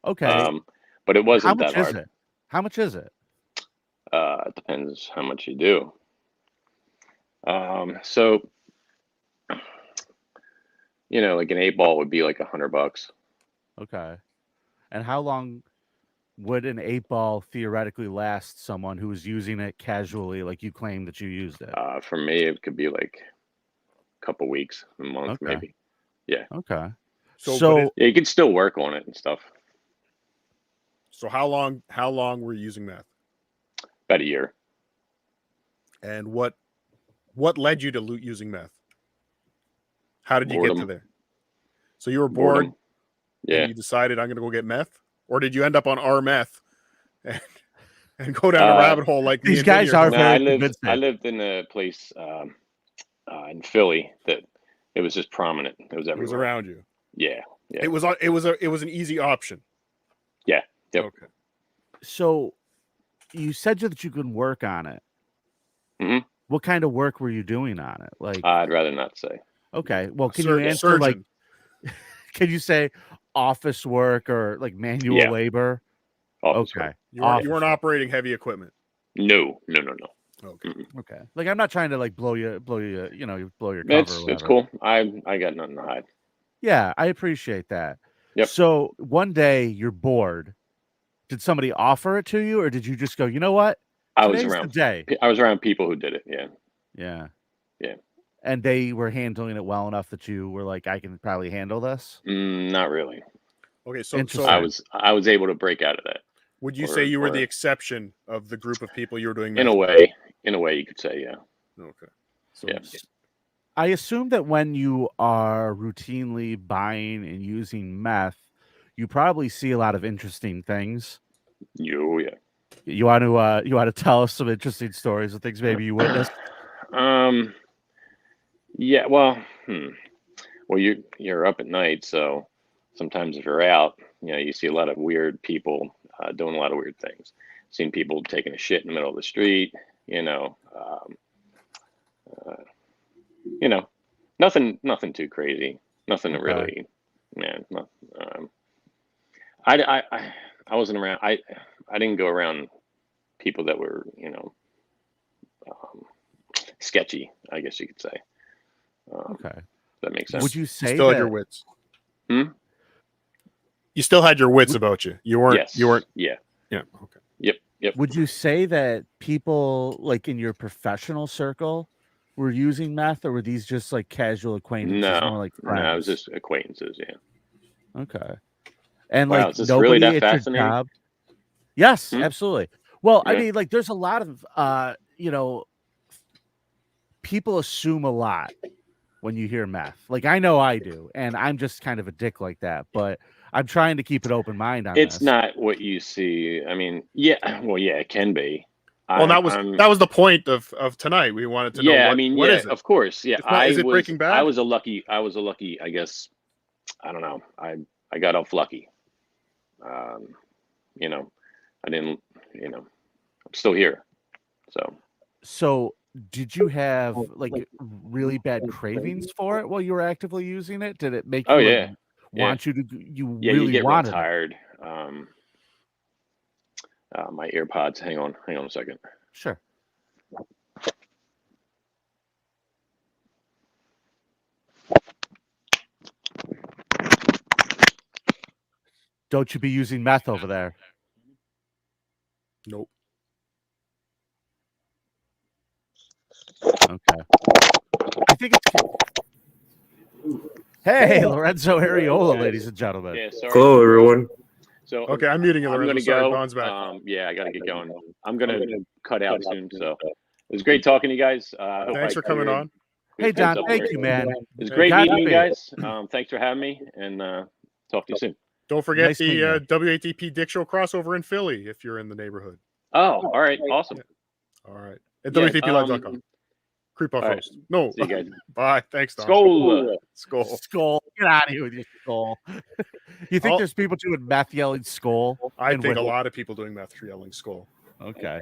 Okay. But it wasn't that hard. How much is it? It depends how much you do. So like an 8-ball would be like $100. Okay. And how long would an 8-ball theoretically last someone who is using it casually, like you claim that you used it? For me, it could be like a couple weeks, a month, maybe. Yeah. Okay. So you could still work on it and stuff. So how long were you using meth? About a year. And what led you to using meth? How did you get to there? So you were bored. Yeah. And you decided I'm going to go get meth, or did you end up on our meth and go down a rabbit hole like these guys are? I lived in a place in Philly that it was just prominent. It was everywhere. It was around you. Yeah. It was an easy option. Yeah. Yep. Okay. So you said that you could work on it. Mm-hmm. What kind of work were you doing on it? Like, I'd rather not say. Okay. Well, can you answer like? Can you say office work or like manual labor? Office okay. Work. You weren't operating heavy equipment. No. Okay. Mm-hmm. Okay. Like I'm not trying to like blow your cover. It's cool. I got nothing to hide. Yeah, I appreciate that. Yep. So one day you're bored. Did somebody offer it to you, or did you just go? You know what? I was around people who did it. Yeah. Yeah. Yeah. And they were handling it well enough that you were like, I can probably handle this. Not really. Okay, so I was able to break out of that. Would you say you were the exception of the group of people you were doing? In a way, you could say, yeah. Okay. So I assume that when you are routinely buying and using meth, you probably see a lot of interesting things. You want to tell us some interesting stories of things maybe you witnessed? Yeah. Well, you're up at night, so sometimes if you're out, you see a lot of weird people doing a lot of weird things. Seen people taking a shit in the middle of the street. Nothing too crazy. Nothing to really, man. I wasn't around. I didn't go around people that were, sketchy, I guess you could say. Okay. That makes sense. Would you say still had your wits? You still had your wits about you. You weren't. Yes. You weren't. Yeah. Yeah. Okay. Yep. Would you say that people like in your professional circle were using meth, or were these just like casual acquaintances? More like friends? No, it was just acquaintances. Yeah. Okay. And wow, like is this nobody really that at fascinating? your job. Yes, absolutely. Well, Yeah. I mean, like, there's a lot of people assume a lot when you hear meth. Like I know I do, and I'm just kind of a dick like that. But I'm trying to keep an open mind on It's this. not what you see. I mean, yeah. Well, yeah, it can be. Well, that was the point of tonight. We wanted to know. Yeah, what is it? Of course. Yeah, is it Breaking Bad? I was a lucky. I guess. I don't know. I got off lucky. I didn't. I'm still here. So did you have like really bad cravings for it while you were actively using it? Did it make you want you to really you get real wanted tired. My AirPods. Hang on a second. Sure. Don't you be using meth over there? Nope. Okay. I think it's. Hey, Lorenzo Areola, ladies and gentlemen. Yeah, sorry. Hello, everyone. So Okay, I'm muting you, I'm Lorenzo. gonna Sorry, go. Bon's back. Yeah, I gotta get going. I'm gonna cut out soon. So it was great talking to you guys. Thanks for coming on. Hey, Don, thank you, man. It was great God meeting you bless. guys. Thanks for having me, and talk to you soon. Don't forget Nice meeting the WATP Dick Show crossover in Philly if you're in the neighborhood. Oh, all right, awesome. All right. At Yeah, WATPlive.com. Creep off all right. host. No. See you guys. Bye. Thanks, Don. Skull. Skull. Get out of here with your skull. You think there's people doing meth yelling skull? I and think a with- lot of people doing meth yelling skull. Okay.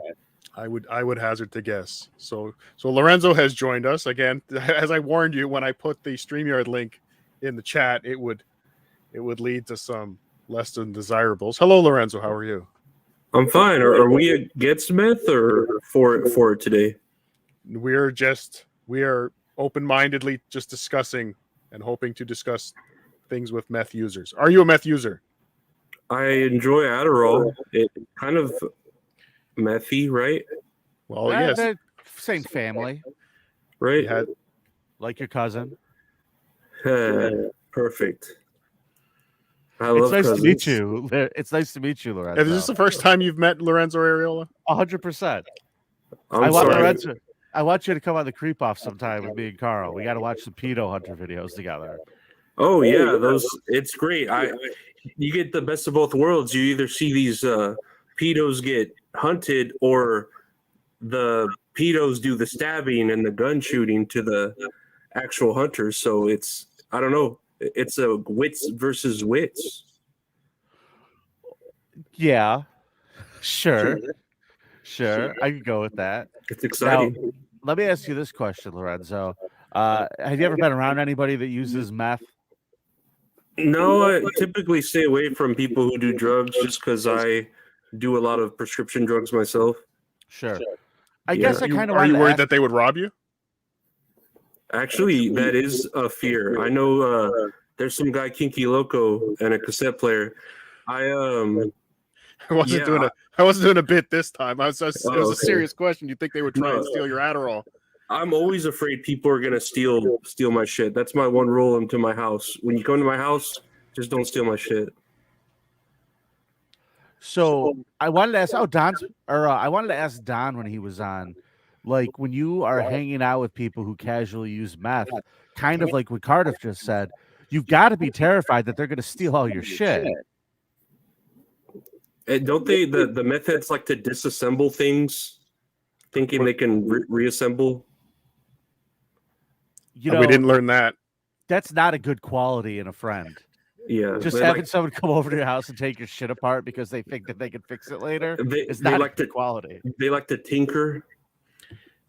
I would hazard to guess. So Lorenzo has joined us again. As I warned you when I put the StreamYard link in the chat, it would lead to some less than desirables. Hello, Lorenzo. How are you? I'm fine. Are we against meth or for it today? We are open-mindedly just discussing and hoping to discuss things with meth users. Are you a meth user? I enjoy Adderall. It kind of methy, right? Well, yes. They're same family, Right? You had- like your cousin. Perfect. I It's love nice cousins. to meet you. It's nice to meet you, Lorenzo. Is this the first time you've met Lorenzo Areola? 100%. I'm I want sorry. Lorenzo. I want you to come on the creep off sometime with me and Carl. We got to watch the pedo hunter videos together. Oh yeah, those. It's great. You get the best of both worlds. You either see these pedos get hunted, or the pedos do the stabbing and the gun shooting to the actual hunters. So it's, I don't know. It's a wits versus wits. Yeah, sure. I can go with that. It's exciting. Now, let me ask you this question, Lorenzo. Have you ever been around anybody that uses meth? No, I typically stay away from people who do drugs just because I do a lot of prescription drugs myself. Sure. I guess I kind of Are you worried that they would rob you? Actually, that is a fear. I know there's some guy, Kinky Loco, and a cassette player. I wasn't doing a bit this time. It was a serious question. You think they would try and steal your Adderall? I'm always afraid people are gonna steal my shit. That's my one rule into my house. When you come to my house, just don't steal my shit. So I wanted to ask. I wanted to ask Don when he was on, like when you are hanging out with people who casually use meth, kind of like what Cardiff just said, you've got to be terrified that they're going to steal all your shit. And don't they? The meth heads like to disassemble things, thinking they can reassemble. You know, we didn't learn that. That's not a good quality in a friend. Yeah, just having someone come over to your house and take your shit apart because they think that they can fix it later is not like good quality. They like to tinker.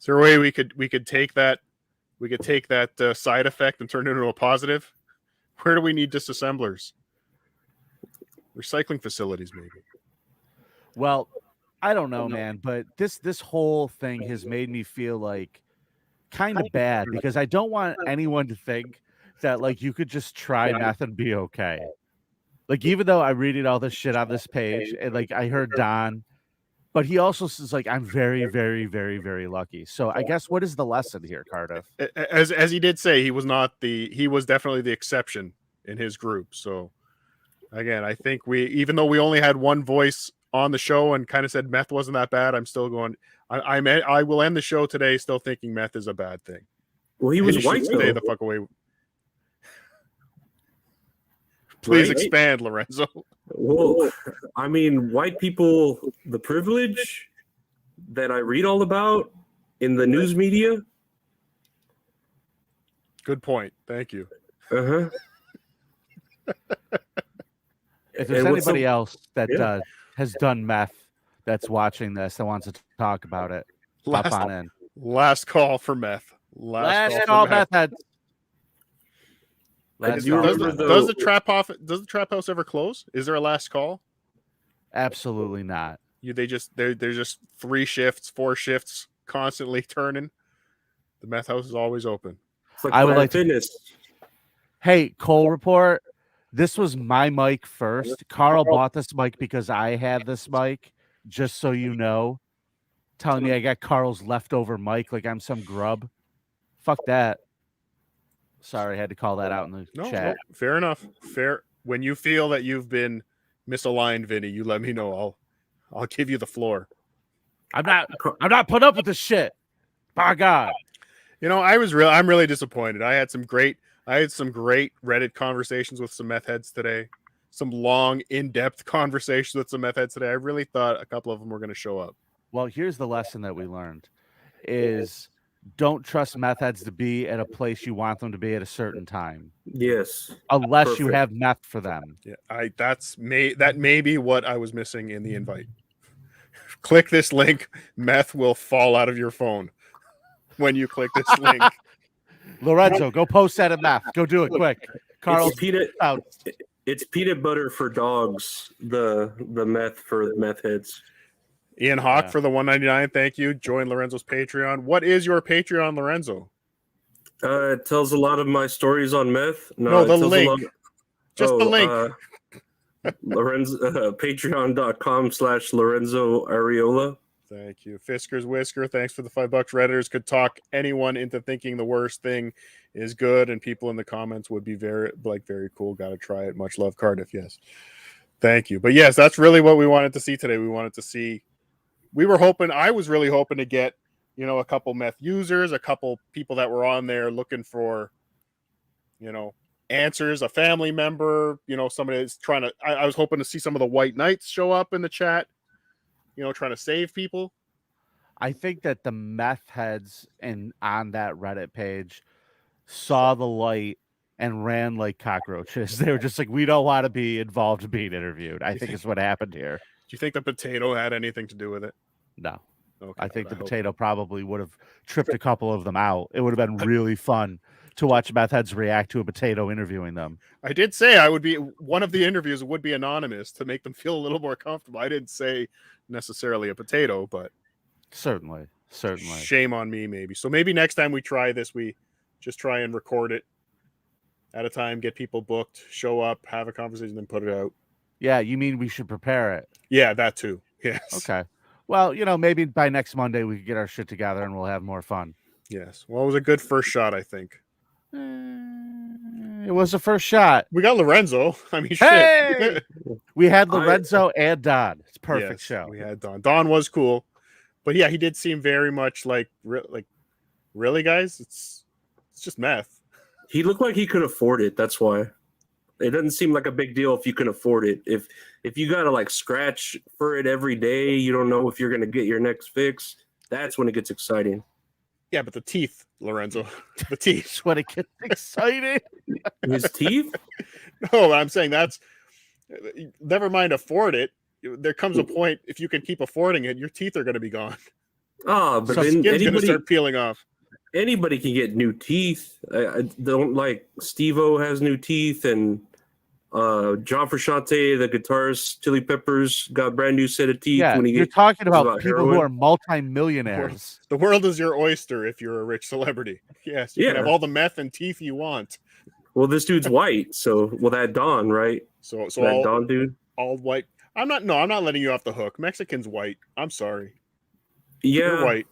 Is there a way we could take that side effect and turn it into a positive? Where do we need disassemblers? Recycling facilities, maybe. Well, I don't know, man, but this whole thing has made me feel like kind of bad because I don't want anyone to think that like you could just try meth and be okay. Like even though I'm reading all this shit on this page and like I heard Don, but he also says like I'm very, very, very, very lucky. So I guess what is the lesson here, Cardiff? As he did say, he was definitely the exception in his group. So again, I think even though we only had one voice on the show and kind of said meth wasn't that bad, I'm still going. I will end the show today still thinking meth is a bad thing. Well, he was white. Stay the fuck away. Please expand, Lorenzo. Well, I mean, white people, the privilege that I read all about in the news media. Good point. Thank you. Uh-huh. If there's anybody else that has done meth that's watching this that wants to talk about it, hop on in. Last call for meth. Last call meth heads. Does the trap house ever close? Is there a last call? Absolutely not. They're just 3 shifts, 4 shifts, constantly turning. The meth house is always open. It's like I would like fitness. Hey, Cole report. This was my mic first. Carl bought this mic because I had this mic, just so you know. Telling me I got Carl's leftover mic like I'm some grub. Fuck that. Sorry, I had to call that out in the chat. No, fair enough. Fair. When you feel that you've been misaligned, Vinny, you let me know. I'll give you the floor. I'm not put up with this shit. By God. You know, I'm really disappointed. I had some great Reddit conversations with some meth heads today. Some long, in-depth conversations with some meth heads today. I really thought a couple of them were going to show up. Well, here's the lesson that we learned is don't trust meth heads to be at a place you want them to be at a certain time. Yes. Unless you have meth for them. Yeah, that may be what I was missing in the invite. Click this link, meth will fall out of your phone when you click this link. Lorenzo, go post that in meth. Go do it quick. Carl's it's peanut butter for dogs, the meth for meth heads. Ian Hawk for the $1.99. Thank you. Join Lorenzo's Patreon. What is your Patreon, Lorenzo? It tells a lot of my stories on meth. No, the link. The link. Lorenzo, patreon.com/Lorenzo Areola. Thank you. Fisker's Whisker, thanks for the $5. Redditors could talk anyone into thinking the worst thing is good, and people in the comments would be very cool. Got to try it. Much love, Cardiff. Yes. Thank you. But yes, that's really what we wanted to see today. I was really hoping to get, a couple meth users, a couple people that were on there looking for, answers, a family member, somebody that's trying to, I was hoping to see some of the white knights show up in the chat, trying to save people. I think that the meth heads on that Reddit page saw the light and ran like cockroaches. They were just like, we don't want to be involved in being interviewed. I think is what happened here. Do you think the potato had anything to do with it? No. Okay, I think the potato probably would have tripped a couple of them out. It would have been really fun to watch meth heads react to a potato interviewing them. I did say one of the interviews would be anonymous to make them feel a little more comfortable. I didn't say necessarily a potato, but certainly. Shame on me, maybe. So maybe next time we try this, we just try and record it at a time, get people booked, show up, have a conversation, then put it out. Yeah, you mean we should prepare it? Yeah, that too. Yes. Okay. Well, maybe by next Monday we could get our shit together and we'll have more fun. Yes. Well, it was a good first shot, I think. It was a first shot. We got Lorenzo. I mean, hey! Shit. We had Lorenzo and Don. It's a perfect show. We had Don. Don was cool. But yeah, he did seem very much like really, guys? It's just meth. He looked like he could afford it. That's why. It doesn't seem like a big deal if you can afford it. If you gotta scratch for it every day, you don't know if you're gonna get your next fix. That's when it gets exciting. Yeah, but the teeth, Lorenzo, the teeth. That's when it gets exciting. His teeth? No, I'm saying never mind afford it. There comes a point if you can keep affording it, your teeth are going to be gone. Oh, but so then skin's going to start peeling off. Anybody can get new teeth. I don't Steve-O has new teeth, and John Frusciante, the guitarist, Chili Peppers, got a brand new set of teeth. Yeah, you're talking about people who are multi-millionaires. The world is your oyster if you're a rich celebrity. Yes, you can have all the meth and teeth you want. Well, this dude's white, so that Don, right? So that Don dude, all white. I'm not letting you off the hook. Mexican's white. I'm sorry. Yeah, you're white.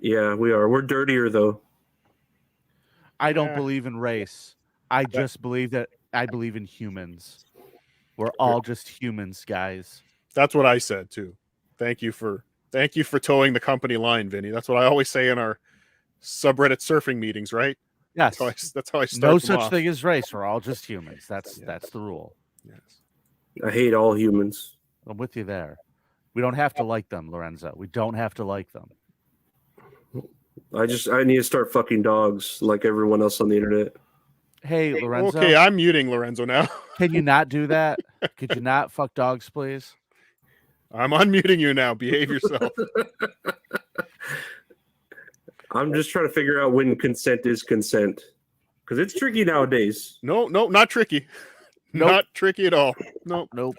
Yeah, we are. We're dirtier though. I don't believe in race. I just believe that I believe in humans. We're all just humans, guys. That's what I said too. Thank you for towing the company line, Vinny. That's what I always say in our subreddit surfing meetings, right? Yes. That's how I start. No such thing as race. We're all just humans. That's the rule. Yes. I hate all humans. I'm with you there. We don't have to like them, Lorenzo. We don't have to like them. I need to start fucking dogs like everyone else on the internet. Hey, Lorenzo. Okay, I'm muting Lorenzo now. Can you not do that? Could you not fuck dogs, please? I'm unmuting you now. Behave yourself. I'm just trying to figure out when consent is consent. Because it's tricky nowadays. No, not tricky. Nope. Not tricky at all. Nope.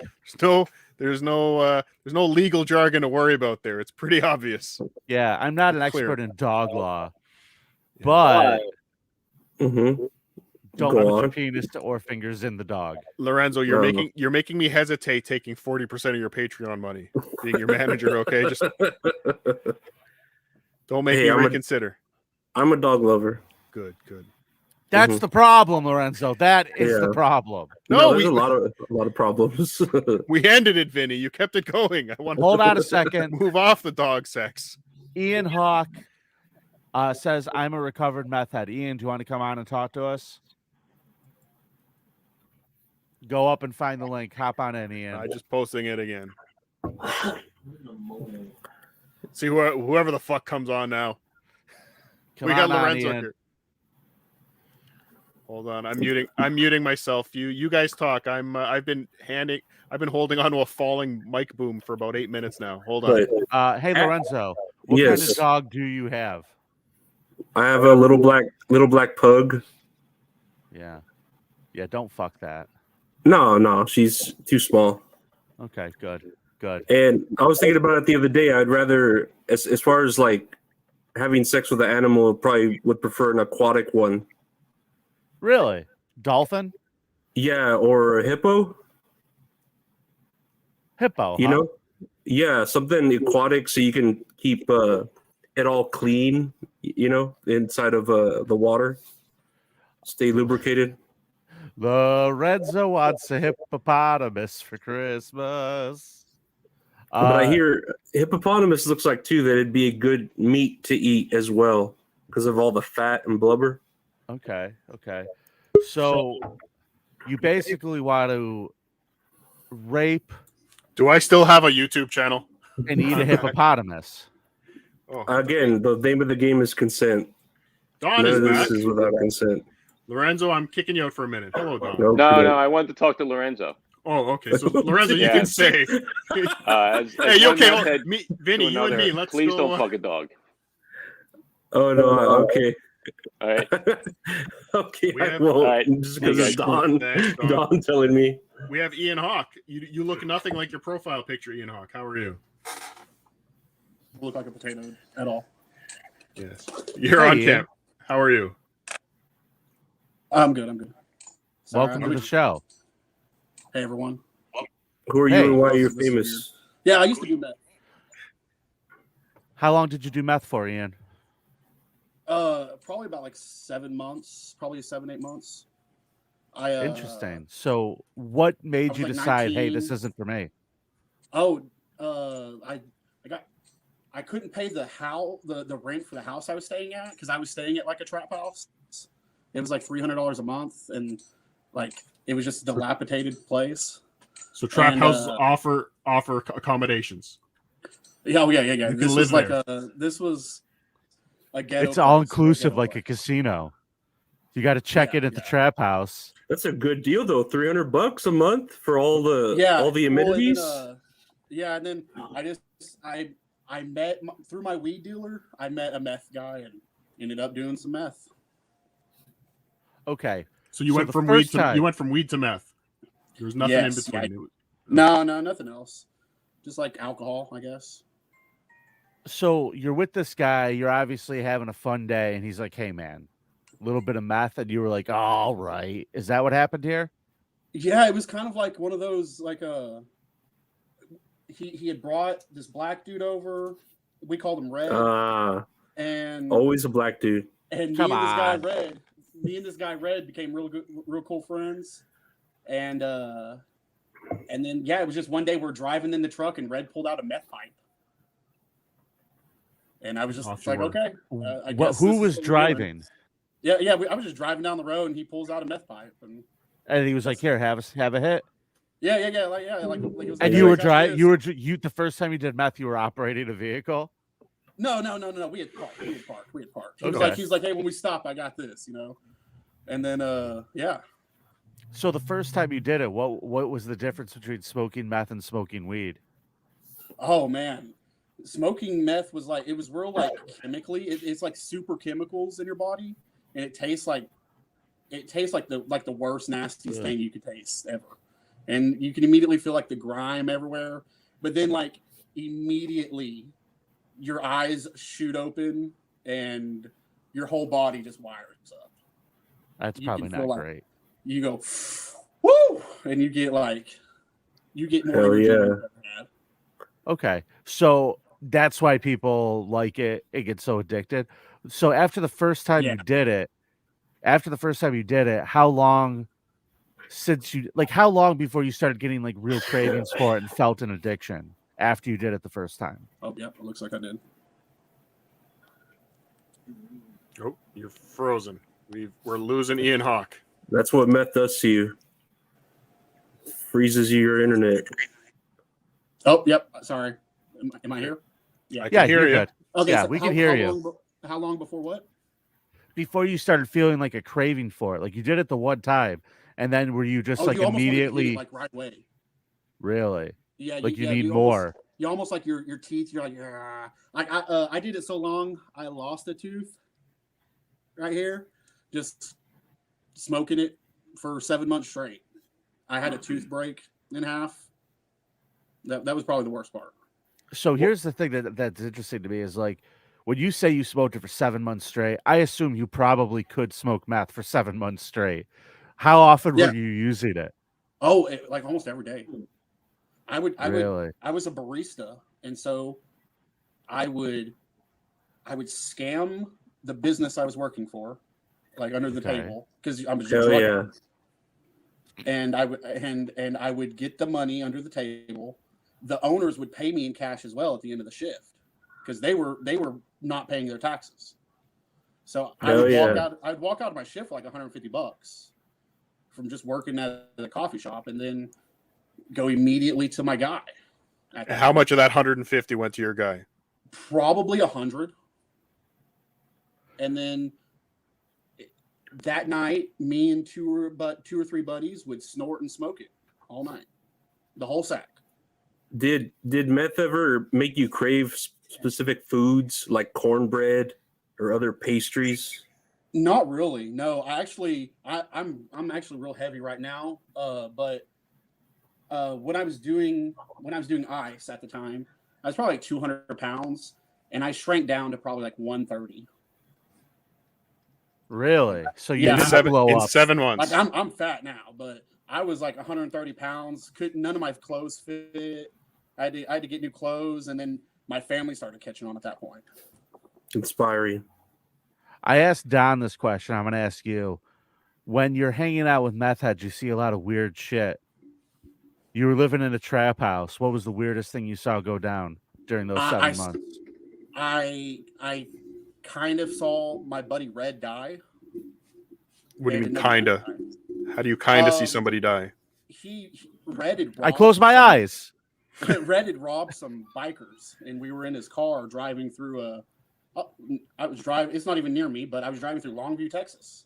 There's no legal jargon to worry about there. It's pretty obvious. Yeah, I'm not an expert in dog law, but Don't Go put your on. penis or fingers in the dog. Lorenzo, you're making me hesitate taking 40% of your Patreon money. Being your manager, okay? Just don't make me reconsider. I'm a dog lover. Good. That's the problem, Lorenzo. That is the problem. No, there's a lot of problems. We ended it, Vinny. You kept it going. I want to Hold on a second. move off the dog sex. Ian Hawk says, I'm a recovered meth head. Ian, do you want to come on and talk to us? Go up and find the link. Hop on in, Ian. Just posting it again. See whoever the fuck comes on now. We got Lorenzo here. Hold on, I'm muting myself. You guys talk. I've been holding onto a falling mic boom for about 8 minutes now. Hold on. Hey Lorenzo, what kind of dog do you have? I have a little black pug. Yeah. Don't fuck that. No, she's too small. Okay, good. And I was thinking about it the other day. I'd rather, as far as like having sex with an animal, probably would prefer an aquatic one. Really? Dolphin? Yeah, or a hippo. Hippo, you know? Yeah, something aquatic so you can keep it all clean, inside of the water. Stay lubricated. Lorenzo wants a hippopotamus for Christmas. But I hear hippopotamus looks like, too, that it'd be a good meat to eat as well because of all the fat and blubber. Okay. So you basically want to rape. Do I still have a YouTube channel? And eat a hippopotamus. Again, the name of the game is consent. Don None is of this back. is without consent. Lorenzo, I'm kicking you out for a minute. Hello, Don. No, I wanted to talk to Lorenzo. Oh, okay. So Lorenzo, you can say. Hey, you okay? Vinny, you and me. Let's please go. don't fuck a dog. Oh no. Okay. All right. Okay. I won't. Right. Just because it's Don telling me. We have Ian Hawk. You look nothing like your profile picture, Ian Hawk. How are you? Look like a potato at all. Yes. You're on camp. How are you? I'm good. Sorry, welcome to the show. Hey, everyone. Who are you and why are you famous? Yeah, I used to do meth. How long did you do meth for, Ian? Probably about like 7 months. Probably 7-8 monher Interesting. So what made you decide, 19. hey, this isn't for me? I couldn't pay the rent for the house I was staying at because I was staying at like a trap house. It was like $300 a month, and like it was just a dilapidated place. So trap houses offer accommodations. Yeah. This was like this was a ghetto. It's all inclusive, like a casino. You got to check it at the trap house. That's a good deal, though. $300 a month for all the amenities. Well, and then I met through my weed dealer. I met a meth guy and ended up doing some meth. Okay, so you went from weed to meth. There was nothing in between. No, nothing else. Just like alcohol, I guess. So you're with this guy. You're obviously having a fun day, and he's like, "Hey, man, a little bit of meth," and you were like, "All right." Is that what happened here? Yeah, it was kind of like one of those like He had brought this black dude over. We called him Red. And always a black dude. And me and this guy Red became real cool friends. And then it was just one day we're driving in the truck and Red pulled out a meth pipe. And I was just like, okay. Who was driving? Yeah. I was just driving down the road and he pulls out a meth pipe and he was like, "Here, have a hit." Yeah. Like and you were driving. You the first time you did meth, you were operating a vehicle. No. We had parked. He's like, "Hey, when we stop, I got this," And then, yeah. So the first time you did it, what was the difference between smoking meth and smoking weed? Oh man, smoking meth was like, it was real like chemically. It's like super chemicals in your body, and it tastes like the worst, nastiest thing you could taste ever. And you can immediately feel like the grime everywhere. But then like immediately your eyes shoot open and your whole body just wires up. That's you probably can feel not like great. you go, woo, and you get more Hell energy yeah. than you've ever had. Okay, so that's why people like it. It gets so addicted. So after the first time Yeah. you did it, how long how long before you started getting like real cravings for it and felt an addiction after you did it the first time? Oh, yeah, it looks like I did. Oh, you're frozen. We're losing Ian Hawk. That's what meth does to you. Freezes your internet. Oh, yep. Sorry. Am I here? I Yeah, can hear you're you. good. Okay, Yeah, so we can hear you. How long before what? Before you started feeling like a craving for it, like you did it the one time, and then were you just Oh, like you almost wanted to hit immediately it, like right away. really Yeah, like you need more? You almost like your teeth. You're like, yeah. I did it so long, I lost a tooth right here, just smoking it for 7 months straight. I had a tooth break in half. That was probably the worst part. So here's the thing that's interesting to me is like when you say you smoked it for 7 months straight, I assume you probably could smoke meth for 7 months straight. How often Yeah. were you using it? Oh, like almost every day. I Really? I was a barista, and so I would scam the business I was working for, like under the Okay. table, because I'm just Hell drug yeah. addict. And I would get the money under the table. The owners would pay me in cash as well at the end of the shift because they were not paying their taxes. So I'd walk out of my shift for like $150 from just working at the coffee shop, and then go immediately to my guy. How much of that 150 went to your guy? Probably 100. And then that night, me and two or three buddies would snort and smoke it all night, the whole sack. Did meth ever make you crave specific foods like cornbread or other pastries? Not really. No, I'm actually real heavy right now. But when I was doing ice at the time, I was probably like 200 pounds, and I shrank down to probably like 130. Really? So you Yeah, didn't blow in up. 7 months. Like I'm fat now, but I was like 130 pounds. None of my clothes fit. I had to get new clothes, and then my family started catching on at that point. Inspiring. I asked Don this question. I'm going to ask you. When you're hanging out with meth heads, you see a lot of weird shit. You were living in a trap house. What was the weirdest thing you saw go down during those 7 months? I kind of saw my buddy Red die. What do you mean, kinda? How do you kinda see somebody die? I closed my eyes. Red had robbed some bikers, and we were in his car driving through it's not even near me, but I was driving through Longview, Texas.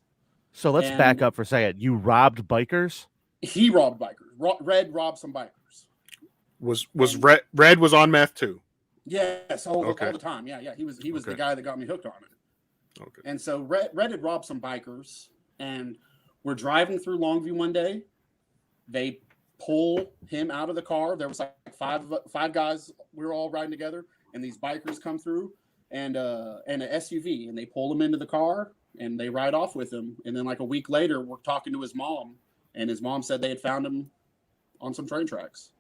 So let's back up for a second. You robbed bikers? He robbed bikers. Red robbed some bikers. Was Red was on meth too? Yes, all the time. Yeah. He was the guy that got me hooked on it. Okay. And so Red had robbed some bikers, and we're driving through Longview one day. They pull him out of the car. There was like five guys. We were all riding together, and these bikers come through and an SUV, and they pull him into the car, and they ride off with him. And then like a week later, we're talking to his mom, and his mom said they had found him on some train tracks.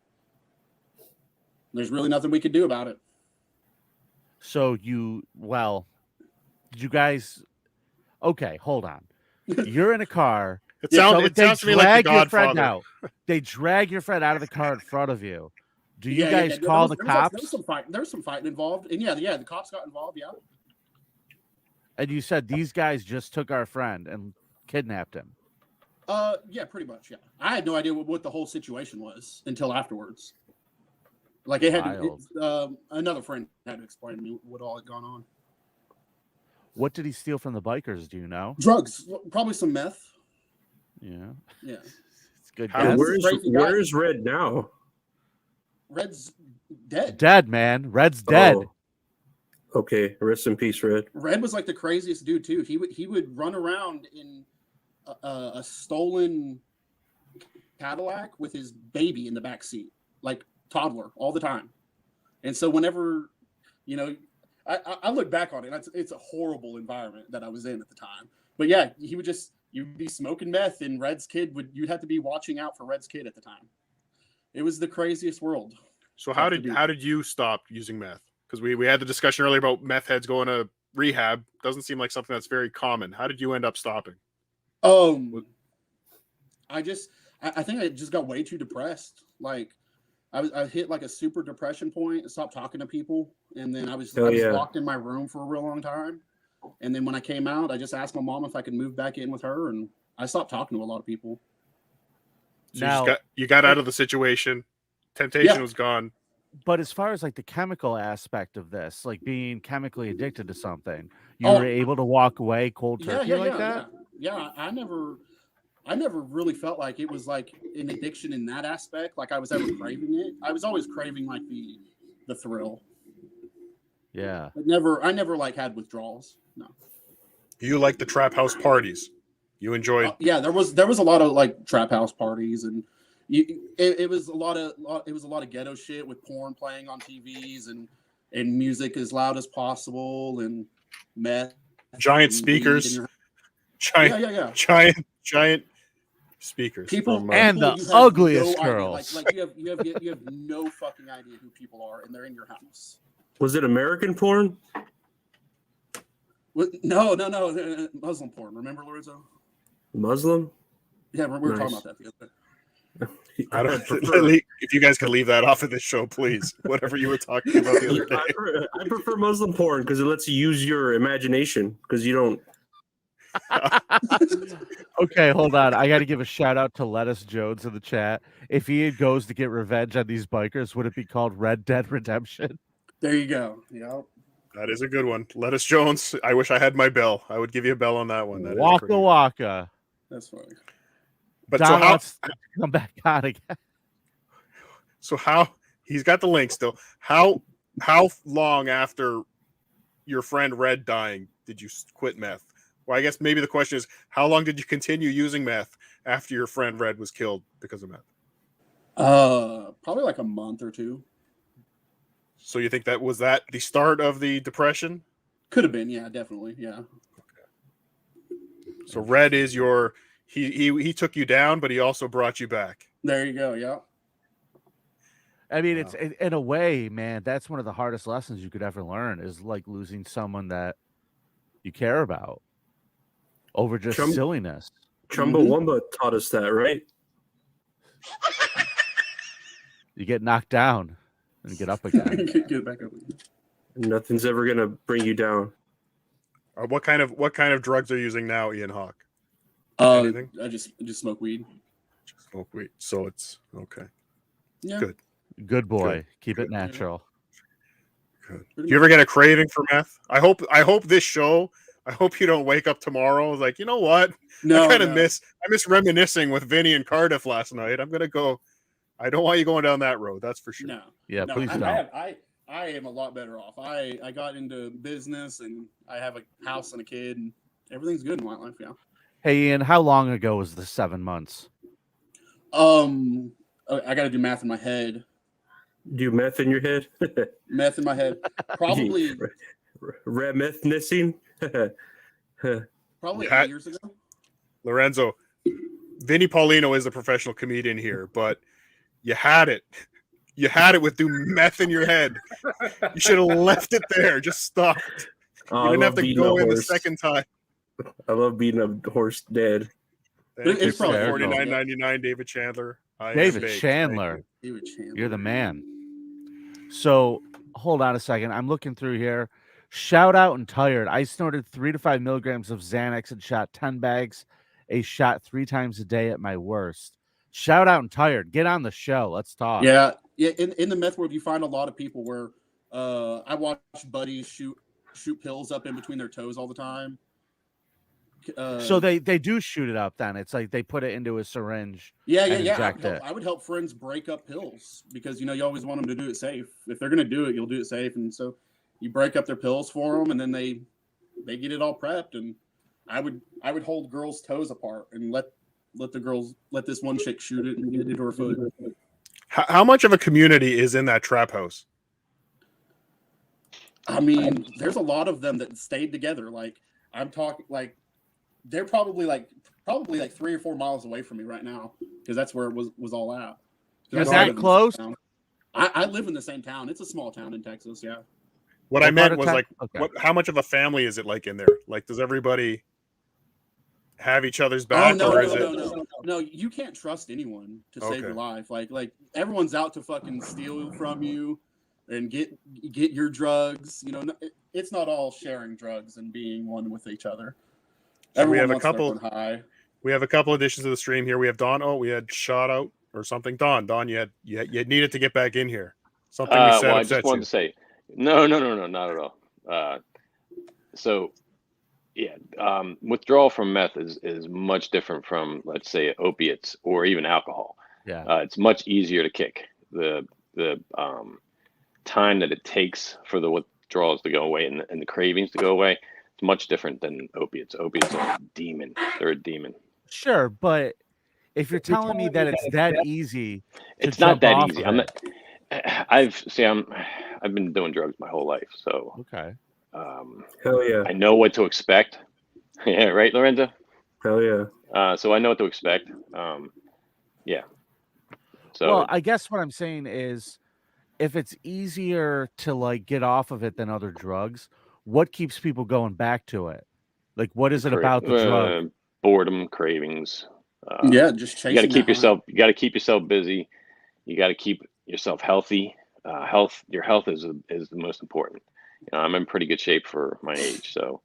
There's really nothing we could do about it. So did you guys? Okay, hold on. You're in a car. It sounds to me like The Godfather. They drag your friend out of the car in front of you. Do you guys call the cops? There's some fighting involved, and yeah, the cops got involved. Yeah. And you said these guys just took our friend and kidnapped him. Yeah, pretty much. Yeah, I had no idea what the whole situation was until afterwards. Like another friend had to explain to me what all had gone on. What did he steal from the bikers? Do you know? Drugs, probably some meth. Yeah. It's good. Where's Red now? Red's dead. Dead, man. Red's dead. Oh. Okay, rest in peace, Red. Red was like the craziest dude too. He would run around in a stolen Cadillac with his baby in the back seat, like toddler, all the time. And so whenever, I look back on it, it's a horrible environment that I was in at the time. But yeah, he would just you'd be smoking meth, and Red's kid you'd have to be watching out for Red's kid at the time. It was the craziest world. So how did you stop using meth? Because we had the discussion earlier about meth heads going to rehab. Doesn't seem like something that's very common. How did you end up stopping? I think I just got way too depressed. Like I hit like a super depression point and stopped talking to people. And then I was locked in my room for a real long time. And then when I came out, I just asked my mom if I could move back in with her, and I stopped talking to a lot of people. So you got out of the situation. Temptation was gone. But as far as like the chemical aspect of this, like being chemically addicted to something, you were able to walk away cold turkey that? Yeah, I never really felt like it was like an addiction in that aspect. Like I was ever craving it. I was always craving like the thrill. Yeah. But I never like had withdrawals. No. You like the trap house parties? You enjoyed? Yeah, there was a lot of like trap house parties, and it was a lot of ghetto shit with porn playing on TVs and music as loud as possible and meth. Giant speakers. Giant speakers. People and the ugliest girls. Like you have no fucking idea who people are, and they're in your house. Was it American porn? No, Muslim porn. Remember, Lorenzo? Muslim? Yeah, we were talking about that the other day. I don't if you guys can leave that off of this show, please. Whatever you were talking about the other day. I prefer Muslim porn because it lets you use your imagination because you don't. Okay, hold on. I got to give a shout out to Lettuce Jones in the chat. If he goes to get revenge on these bikers, would it be called Red Dead Redemption? There you go. Yeah. That is a good one. Lettuce Jones. I wish I had my bell. I would give you a bell on that one. That Waka Waka. That's funny. But Don wants to come back on again. So he's got the link still. How long after your friend Red dying did you quit meth? Well, I guess maybe the question is, how long did you continue using meth after your friend Red was killed because of meth? Probably like a month or two. So you think that was the start of the depression? Could have been, yeah, definitely, yeah. Okay. So Red is he took you down, but he also brought you back. There you go, yeah. I mean, it's in a way, man, that's one of the hardest lessons you could ever learn is like losing someone that you care about over just silliness. Chumbawamba taught us that, right? You get knocked down and get up again. Get back up. Nothing's ever gonna bring you down. What kind of drugs are you using now, Ian Hawk? I just smoke weed. Just smoke weed. So it's okay. Yeah. Good boy. Good. Keep it natural. Good. Do you ever get a craving for meth? I hope this show. I hope you don't wake up tomorrow like, you know what? No, I miss reminiscing with Vinnie and Cardiff last night. I'm gonna go. I don't want you going down that road. That's for sure. No. Yeah, no, please don't. I am a lot better off. I got into business and I have a house and a kid and everything's good in my life. Yeah. Hey Ian, how long ago was the 7 months? I got to do math in my head. Do meth in your head? Meth in my head. Probably. Remethnicing? Probably 8 years ago. Lorenzo, Vinnie Paulino is a professional comedian here, but you had it. You had it with doing meth in your head. You should have left it there. Just stopped. You didn't have to go in the second time. I love beating a horse dead. It's probably $49.99. David Chandler. David Chandler. You're the man. So hold on a second. I'm looking through here. Shout out and tired. I snorted 3 to 5 milligrams of Xanax and shot 10 bags a shot 3 times a day at my worst. Shout out and tired. Get on the show. Let's talk. Yeah. In the meth world, you find a lot of people where I watch buddies shoot pills up in between their toes all the time. So they do shoot it up then. It's like they put it into a syringe. Yeah. I would help friends break up pills because, you always want them to do it safe. If they're going to do it, you'll do it safe. And so you break up their pills for them and then they get it all prepped. And I would hold girls' toes apart and let this one chick shoot it and get it into her foot. How much of a community is in that trap house? I mean, there's a lot of them that stayed together. Like I'm talking, like they're probably like probably like 3 or 4 miles away from me right now, because that's where it was all at. Is that close? I live in the same town. It's a small town in Texas. Yeah. What I meant was like, how much of a family is it like in there? Like, does everybody have each other's back? No, you can't trust anyone to save your life. Like everyone's out to fucking steal from you and get your drugs. You know, it's not all sharing drugs and being one with each other. So we have a couple additions to the stream here. We have Don. Oh, we had shot out or something. Don, you needed to get back in here. Something we said. Well, I just wanted to say, no, not at all. So, yeah, withdrawal from meth is much different from, let's say, opiates or even alcohol. Yeah, it's much easier to kick. The time that it takes for the withdrawals to go away and the cravings to go away, it's much different than opiates. Opiates are a demon. They're a demon. Sure, but if you're telling me that it's that easy, it's not that easy. I've been doing drugs my whole life, so okay. Hell yeah. I know what to expect. Yeah, right, Lorenzo? Hell yeah. So I know what to expect. Yeah. So well, I guess what I'm saying is, if it's easier to like get off of it than other drugs, what keeps people going back to it? Like, what is it about the drug? Boredom, cravings. Just chasing. You got to keep yourself. You got to keep yourself busy. You got to keep yourself healthy. Your health is the most important. You know, I'm in pretty good shape for my age, so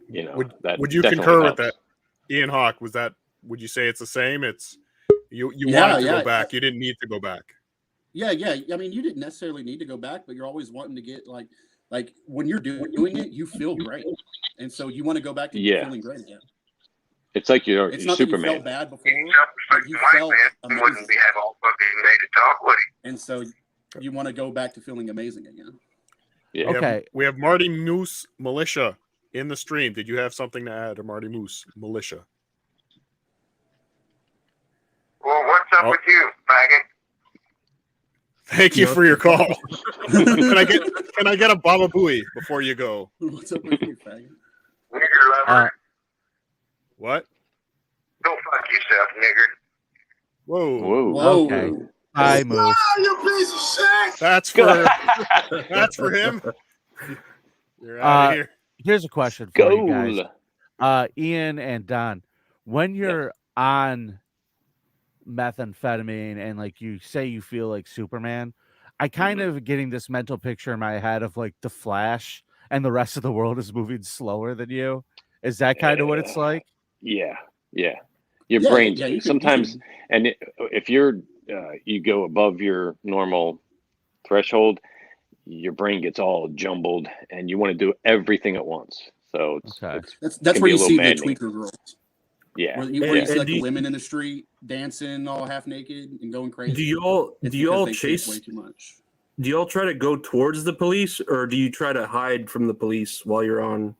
you know, would you concur with that, Ian Hawk? Would you say it's the same? It's you wanted to go back. You didn't need to go back. Yeah. I mean, you didn't necessarily need to go back, but you're always wanting to get like when you're doing it, you feel great, and so you want to go back to feeling great again. It's like you're not Superman. That you felt bad before, but you felt amazing. And so you want to go back to feeling amazing again. Yeah. Okay. We have Marty Moose Militia in the stream. Did you have something to add to Marty Moose Militia? Well, what's up with you, faggot? Thank you for your call. Can I get a Baba Booey before you go? What's up with you, faggot? Nigger lover. What? Go fuck yourself, nigger. Whoa. Okay. Hi, Moose. You piece of shit. That's for him. You're out of here. Here's a question for you guys. Ian and Don, when you're on methamphetamine and like you say you feel like Superman, I kind of getting this mental picture in my head of like the Flash and the rest of the world is moving slower than you. Is that kind of what it's like? Yeah. Your brain sometimes, and if you're you go above your normal threshold, your brain gets all jumbled, and you want to do everything at once. So that's where you see the tweaker girls. Yeah, where you see like the women in the street dancing all half naked and going crazy. Do you all chase way too much? Do you all try to go towards the police, or do you try to hide from the police while you're on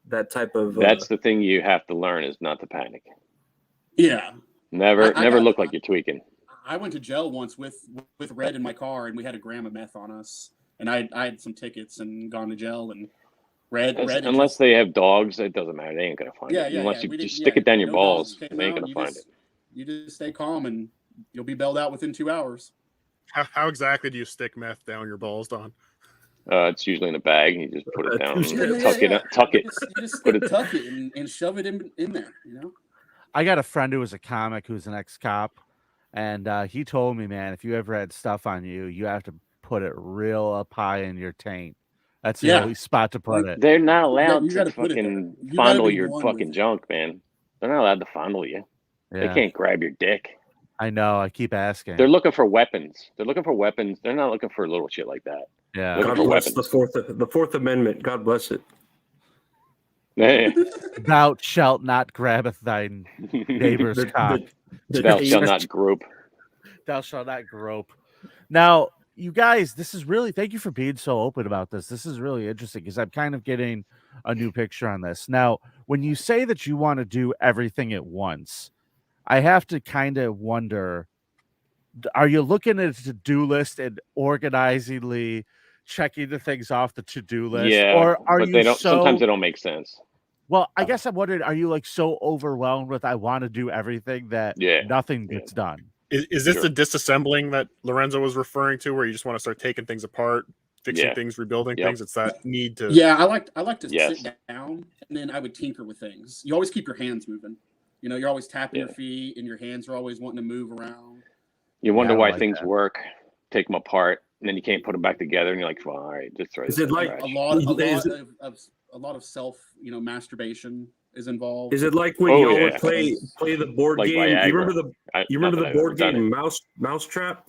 that type of? That's the thing you have to learn is not to panic. Yeah. Never look like you're tweaking. I went to jail once with Red in my car, and we had a gram of meth on us, and I had some tickets and gone to jail. And Red unless they have dogs, it doesn't matter. They ain't gonna find it. Unless you just stick it down your balls, they ain't gonna find it. You just stay calm, and you'll be bailed out within 2 hours. How exactly do you stick meth down your balls, Don? It's usually in a bag, and you just put it down, tuck it. You just tuck it and shove it in there. You know. I got a friend who was a comic who's an ex-cop, and he told me, man, if you ever had stuff on you, you have to put it real up high in your taint. That's the only spot to put it. They're not allowed to fucking fondle your fucking junk, man. They're not allowed to fondle you. Yeah. They can't grab your dick. I know. I keep asking. They're looking for weapons. They're not looking for little shit like that. Yeah. God bless the Fourth Amendment. God bless it. Thou shalt not grabbeth thine neighbor's cock. Thou shalt not grope. Thou shalt not grope. Now, you guys, this is really, thank you for being so open about this. This is really interesting because I'm kind of getting a new picture on this. Now, when you say that you want to do everything at once, I have to kind of wonder, are you looking at a to-do list and organizingly checking the things off the to-do list? Yeah, or are but you sometimes they don't make sense. Well, I guess I'm wondering, are you like so overwhelmed with I want to do everything that nothing gets done? Is this the disassembling that Lorenzo was referring to, where you just want to start taking things apart, fixing things, rebuilding things? It's that need to. Yeah, I like to sit down and then I would tinker with things. You always keep your hands moving. You know, you're always tapping your feet and your hands are always wanting to move around. You wonder why things work. Take them apart, and then you can't put them back together, and you're like, well, all right, just throw. Is it like a lot of self, masturbation is involved. Is it like when y'all would play the board like game? Viagra. You remember the board game Mousetrap?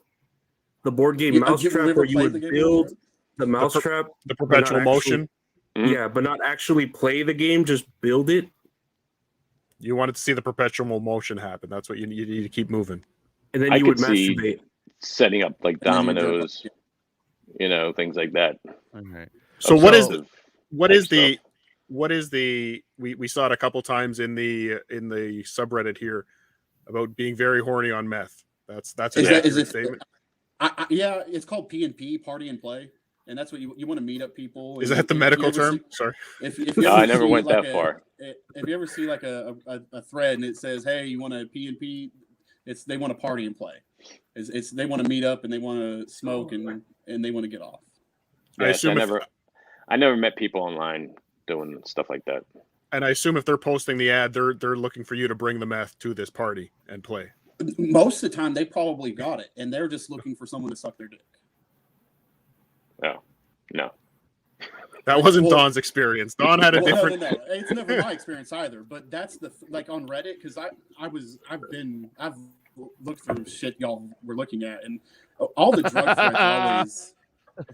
The board game Mousetrap, where you would build the mousetrap, the perpetual motion. Yeah, but not actually play the game, just build it. You wanted to see the perpetual motion happen. That's what you need to keep moving. And then you would masturbate. Setting up like dominoes, things like that. Okay. So what is the we saw it a couple times in the subreddit here about being very horny on meth. That's a statement. Yeah, it's called P&P, party and play, and that's what you want to meet up people. Is that the medical term? Sorry. No, I never went that far. If you ever see like a thread and it says, "Hey, you want a P&P?" They want to party and play. They want to meet up and they want to smoke and they want to get off. Yes, I never met people online doing stuff like that. And I assume if they're posting the ad, they're looking for you to bring the meth to this party and play. Most of the time, they probably got it, and they're just looking for someone to suck their dick. No. That wasn't Don's experience. Don had a different. No. It's never my experience either. But that's like on Reddit, because I've looked through shit y'all were looking at, and all the drug threads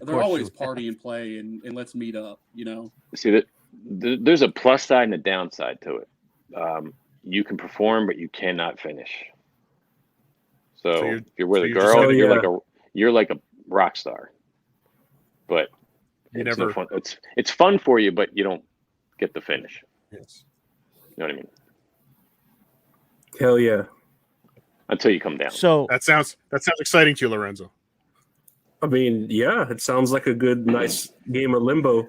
they're always party and play and let's meet up. See that there's a plus side and a downside to it. You can perform, but you cannot finish. So if you're with a girl, you're like a rock star. But it's no fun. It's fun for you, but you don't get the finish. Yes. You know what I mean? Hell yeah. Until you come down. So that sounds exciting to you, Lorenzo. I mean, yeah, it sounds like a good, nice game of limbo.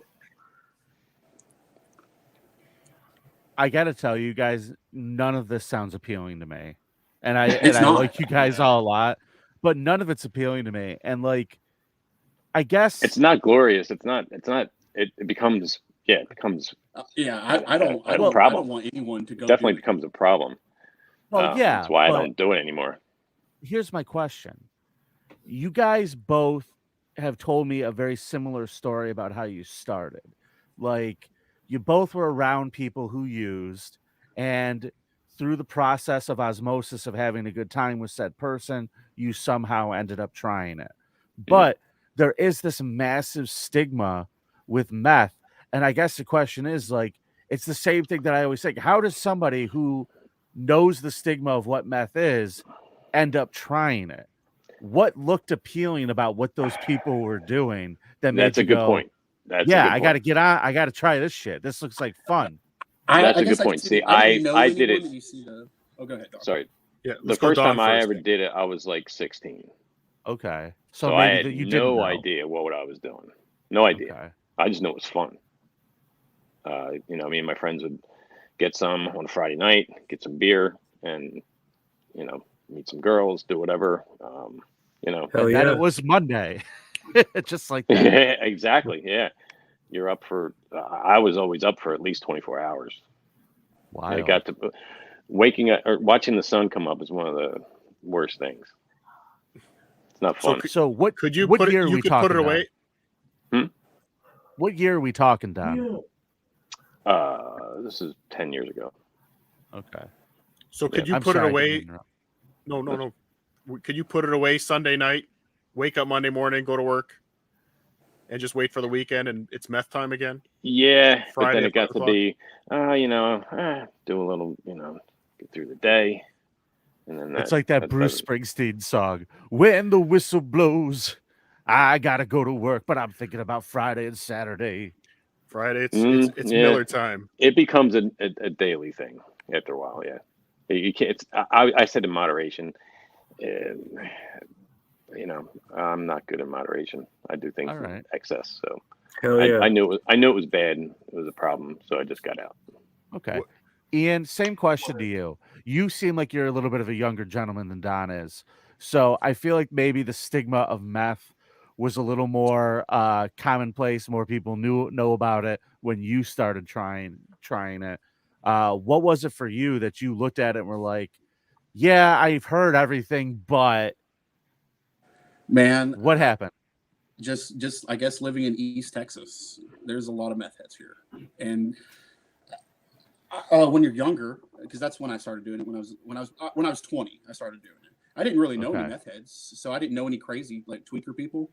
I gotta tell you guys, none of this sounds appealing to me. And I like you guys all a lot, but none of it's appealing to me. And like, I guess it's not glorious. It becomes a problem. I don't want anyone to go. Definitely becomes a problem. Well, yeah, that's why I don't do it anymore. Here's my question. You guys both have told me a very similar story about how you started. Like, you both were around people who used, and through the process of osmosis of having a good time with said person, you somehow ended up trying it. But there is this massive stigma with meth. And I guess the question is, like, it's the same thing that I always say. How does somebody who knows the stigma of what meth is end up trying it? What looked appealing about what those people were doing that made That's a good point. I got to get on. I got to try this shit. This looks like fun. That's a good point. See, I did it. Go ahead. Dog. Sorry. Yeah. The first time I ever did it, I was like 16. Okay. So I had no idea what I was doing. No idea. Okay. I just know it was fun. Me and my friends would get some on a Friday night, get some beer, and meet some girls, do whatever. And then it was Monday, just like that. Yeah, exactly. Yeah, you're up for. I was always up for at least 24 hours. Wow. I got to waking up or watching the sun come up is one of the worst things. It's not fun. So what could you what put year it? You could put it away. What year are we talking, Don? This is 10 years ago. Okay. So could you put it away? No. Could you put it away Sunday night, wake up Monday morning, go to work, and just wait for the weekend and it's meth time again? Yeah, Friday, but then it got to be, do a little, get through the day. And then it's like that Bruce Springsteen song, "When the whistle blows, I got to go to work, but I'm thinking about Friday and Saturday." Friday, it's Miller time. It becomes a daily thing after a while, yeah. You can't. I said in moderation. I'm not good in moderation. I do things in excess. So I knew it was bad. And it was a problem. So I just got out. Okay. Ian, same question to you. You seem like you're a little bit of a younger gentleman than Don is. So I feel like maybe the stigma of meth was a little more commonplace. More people know about it when you started trying it. What was it for you that you looked at it and were like, yeah, I've heard everything, but Man, what happened? Just I guess living in East Texas, there's a lot of meth heads here, and when you're younger, because that's when I started doing it. When I was 20, I started doing it. I didn't really know any meth heads, so I didn't know any crazy like tweaker people.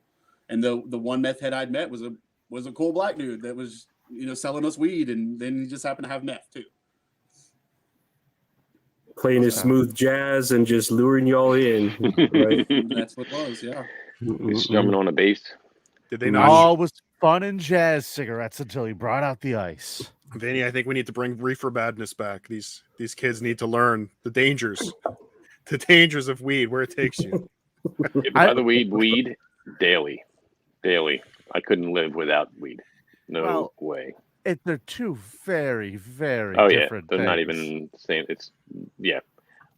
And the one meth head I'd met was a cool black dude that was selling us weed, and then he just happened to have meth too. Playing his smooth jazz and just luring y'all in. Right? That's what it was, yeah. He's strumming on a bass. Did they not? All was fun and jazz cigarettes until he brought out the ice. Vinny, I think we need to bring reefer badness back. These kids need to learn the dangers of weed, where it takes you. By the weed daily. I couldn't live without weed. No way. They're two very, very different they're things. not even the same. It's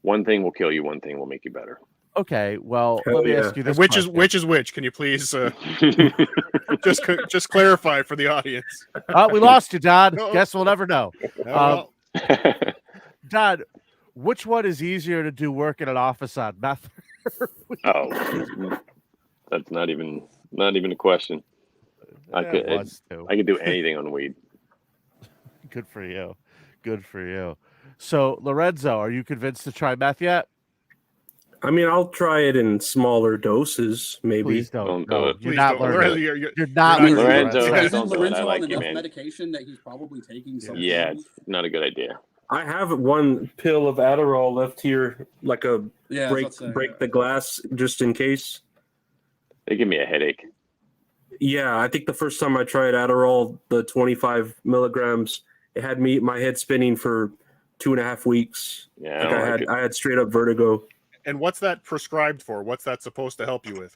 one thing will kill you, one thing will make you better. Okay, well, let me ask you this. Which is which? Can you please just clarify for the audience? We lost you, Don. Guess we'll never know. Don, which one is easier to do work in an office on? Meth? That's not even a question. I could do anything on weed. Good for you. Good for you. So, Lorenzo, are you convinced to try meth yet? I mean, I'll try it in smaller doses, maybe. Please don't. do No, it. you're Please not don't. learning. You're not learning. Lorenzo, Isn't don't do it. I Lorenzo like on you, enough man. medication that he's probably taking something? Yeah, it's not a good idea. I have one pill of Adderall left here, like a break the glass, just in case. They give me a headache. Yeah, I think the first time I tried Adderall, the 25 milligrams, it had my head spinning for 2.5 weeks. Yeah, I had straight up vertigo. And what's that prescribed for? What's that supposed to help you with?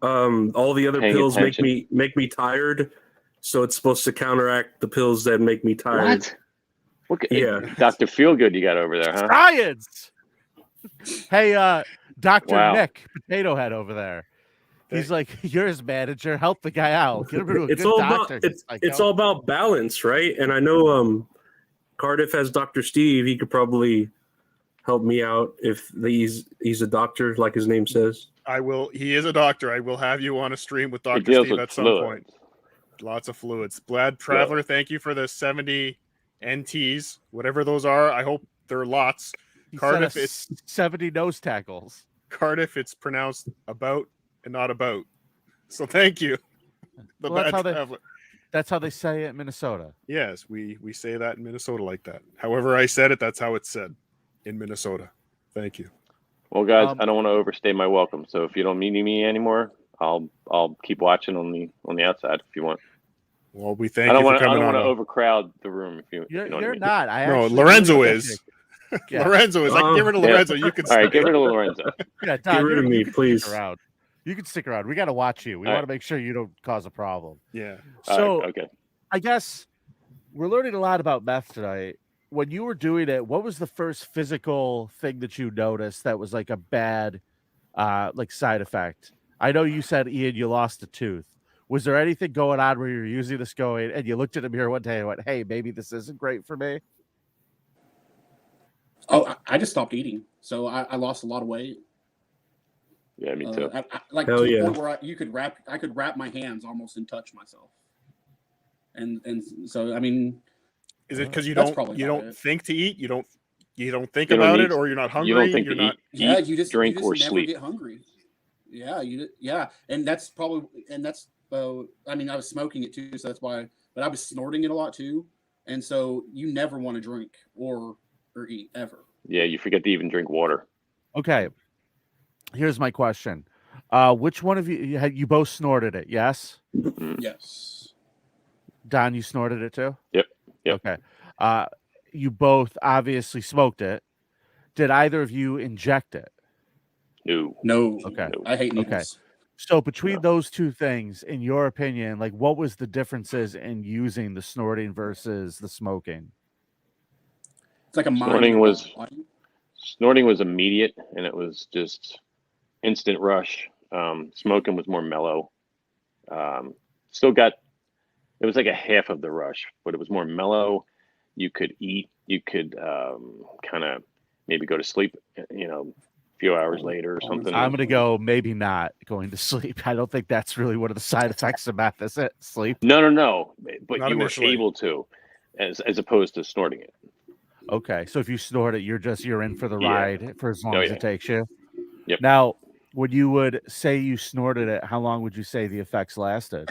All the other Paying pills attention. make me tired, so it's supposed to counteract the pills that make me tired. What? Dr. Feelgood you got over there, huh? Science. Hey, Dr. Wow. Nick Potato Head over there. He's like, you're his manager. Help the guy out. Get him to a good doctor. It's all about balance, right? And I know Cardiff has Dr. Steve. He could probably help me out if he's a doctor, like his name says. I will. He is a doctor. I will have you on a stream with Dr. deals Steve with at some fluids. point. Lots of fluids. Blad Traveler, thank you for the 70 NTs, whatever those are. I hope there are lots. Cardiff, it's 70 nose tackles. Cardiff, it's pronounced about and not about. So thank you. That's how they say it in Minnesota. Yes, we say that in Minnesota like that. However I said it, that's how it's said in Minnesota. Thank you. Well, guys, I don't want to overstay my welcome. So if you don't need me anymore, I'll keep watching on the outside if you want. Well, we thank you for coming on. I don't want to overcrowd the room. If you know what I mean. Not. No, Lorenzo is. Yeah. Lorenzo is. I can get rid of Lorenzo. You can. All right, get rid of Lorenzo. Yeah, Don, get rid of me, please. You can stick around. We got to watch you. We want to make sure you don't cause a problem. Yeah. So, okay. I guess we're learning a lot about meth tonight. When you were doing it, what was the first physical thing that you noticed that was like a bad, side effect? I know you said, Ian, you lost a tooth. Was there anything going on where you were using this and you looked at a mirror one day and went, hey, maybe this isn't great for me? Oh, I just stopped eating. So I lost a lot of weight. Yeah, me too. Hell yeah. Point where I could wrap my hands almost and touch myself. And so, I mean, is it because you don't think to eat? You don't think about it, or you're not hungry? You don't think you're to not. Eat, you just drink, you just or never sleep. Get hungry. Yeah, and that's probably I mean, I was smoking it too, so that's why. But I was snorting it a lot too, and so you never want to drink or eat ever. Yeah, you forget to even drink water. Okay, here's my question: which one of you both snorted it? Yes. Yes. Don, you snorted it too? Yep. Okay. You both obviously smoked it. Did either of you inject it? No. No. Okay. I hate needles. Okay. So between those two things, in your opinion, like what was the differences in using the snorting versus the smoking? It's like a Snorting was immediate, and it was just instant rush. Smoking was more mellow. Still got, it was like a half of the rush, but it was more mellow. You could eat, you could kind of maybe go to sleep, a few hours later or something. I'm going to go maybe not going to sleep. I don't think that's really one of the side effects of meth, is it? Sleep? No. But Not you initially. were able to, as opposed to snorting it. Okay, so if you snort it, you're in for the ride for as long as it takes you. Yep. Now, when you would say you snorted it, how long would you say the effects lasted?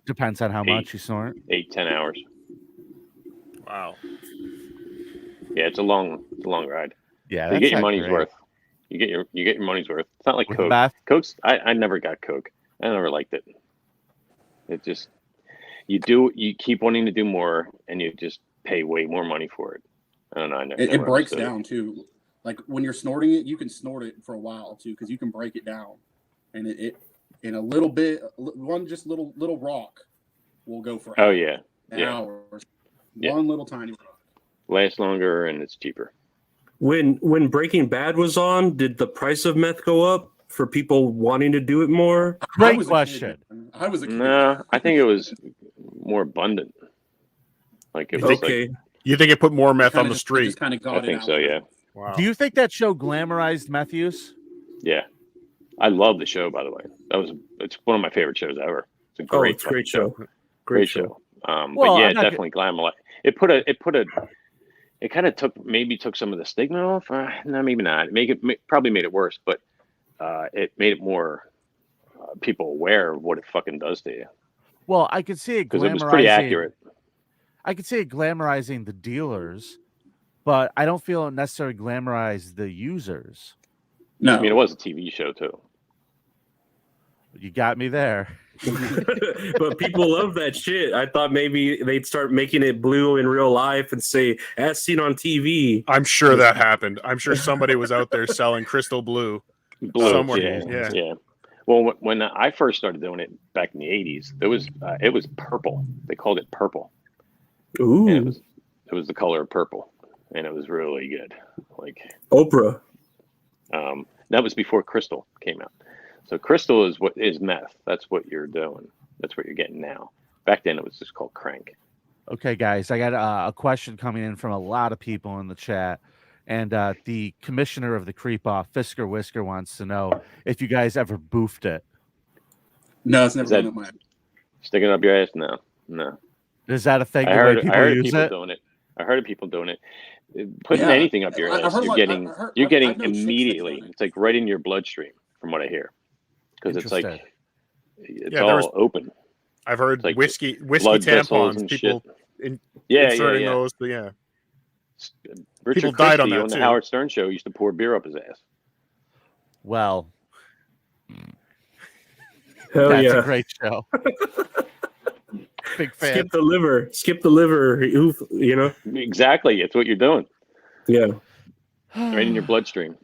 Depends on how much you snort. 8-10 hours. Wow. Yeah, it's a long ride. Yeah, you get your money's worth. You get your money's worth. It's not like With Coke. meth? Coke's I never got Coke. I never liked it. It just you keep wanting to do more, and you just pay way more money for it. I don't know. It breaks down too. Like when you're snorting it, you can snort it for a while too, because you can break it down, and it in a little bit, little rock will go for hours. One little tiny rock lasts longer and it's cheaper. When Breaking Bad was on, did the price of meth go up for people wanting to do it more? Great question. I was a kid. No, I think it was more abundant. Like it was okay. You think it put more meth on the street? I think so. Yeah. Wow. Do you think that show glamorized meth use? Yeah, I love the show. By the way, it's one of my favorite shows ever. It's a great show. Great show. But yeah, definitely glamorized. It kind of took some of the stigma off. No, maybe not. Probably made it worse, but it made it more people aware of what it fucking does to you. Well, I could see it because it was pretty accurate. I could see it glamorizing the dealers, but I don't feel it necessarily glamorized the users. No, I mean it was a TV show too. You got me there. But people love that shit. I thought maybe they'd start making it blue in real life and say, as seen on TV. I'm sure that happened. I'm sure somebody was out there selling crystal blue somewhere. Yeah. Well, when I first started doing it back in the 80s, it was purple. They called it purple. Ooh. And it was the color of purple, and it was really good. Like Oprah. That was before crystal came out. So crystal is meth. That's what you're doing. That's what you're getting now. Back then, it was just called crank. Okay, guys, I got a question coming in from a lot of people in the chat. And the commissioner of the Creep Off, Fisker Whisker, wants to know if you guys ever boofed it. No, it's never been up my sticking it up your ass? No. Is that a thing? I heard of people doing it. I heard of people doing it. Putting anything up your ass, you're getting immediately. It's like right in your bloodstream, from what I hear, because it's like all open. I've heard like whiskey tampons. People inserting those. But yeah. Richard people died on Christie that the Howard Stern show used to pour beer up his ass. Well, that's a great show. Big fan. Skip the liver. You know exactly. It's what you're doing. Yeah, right in your bloodstream.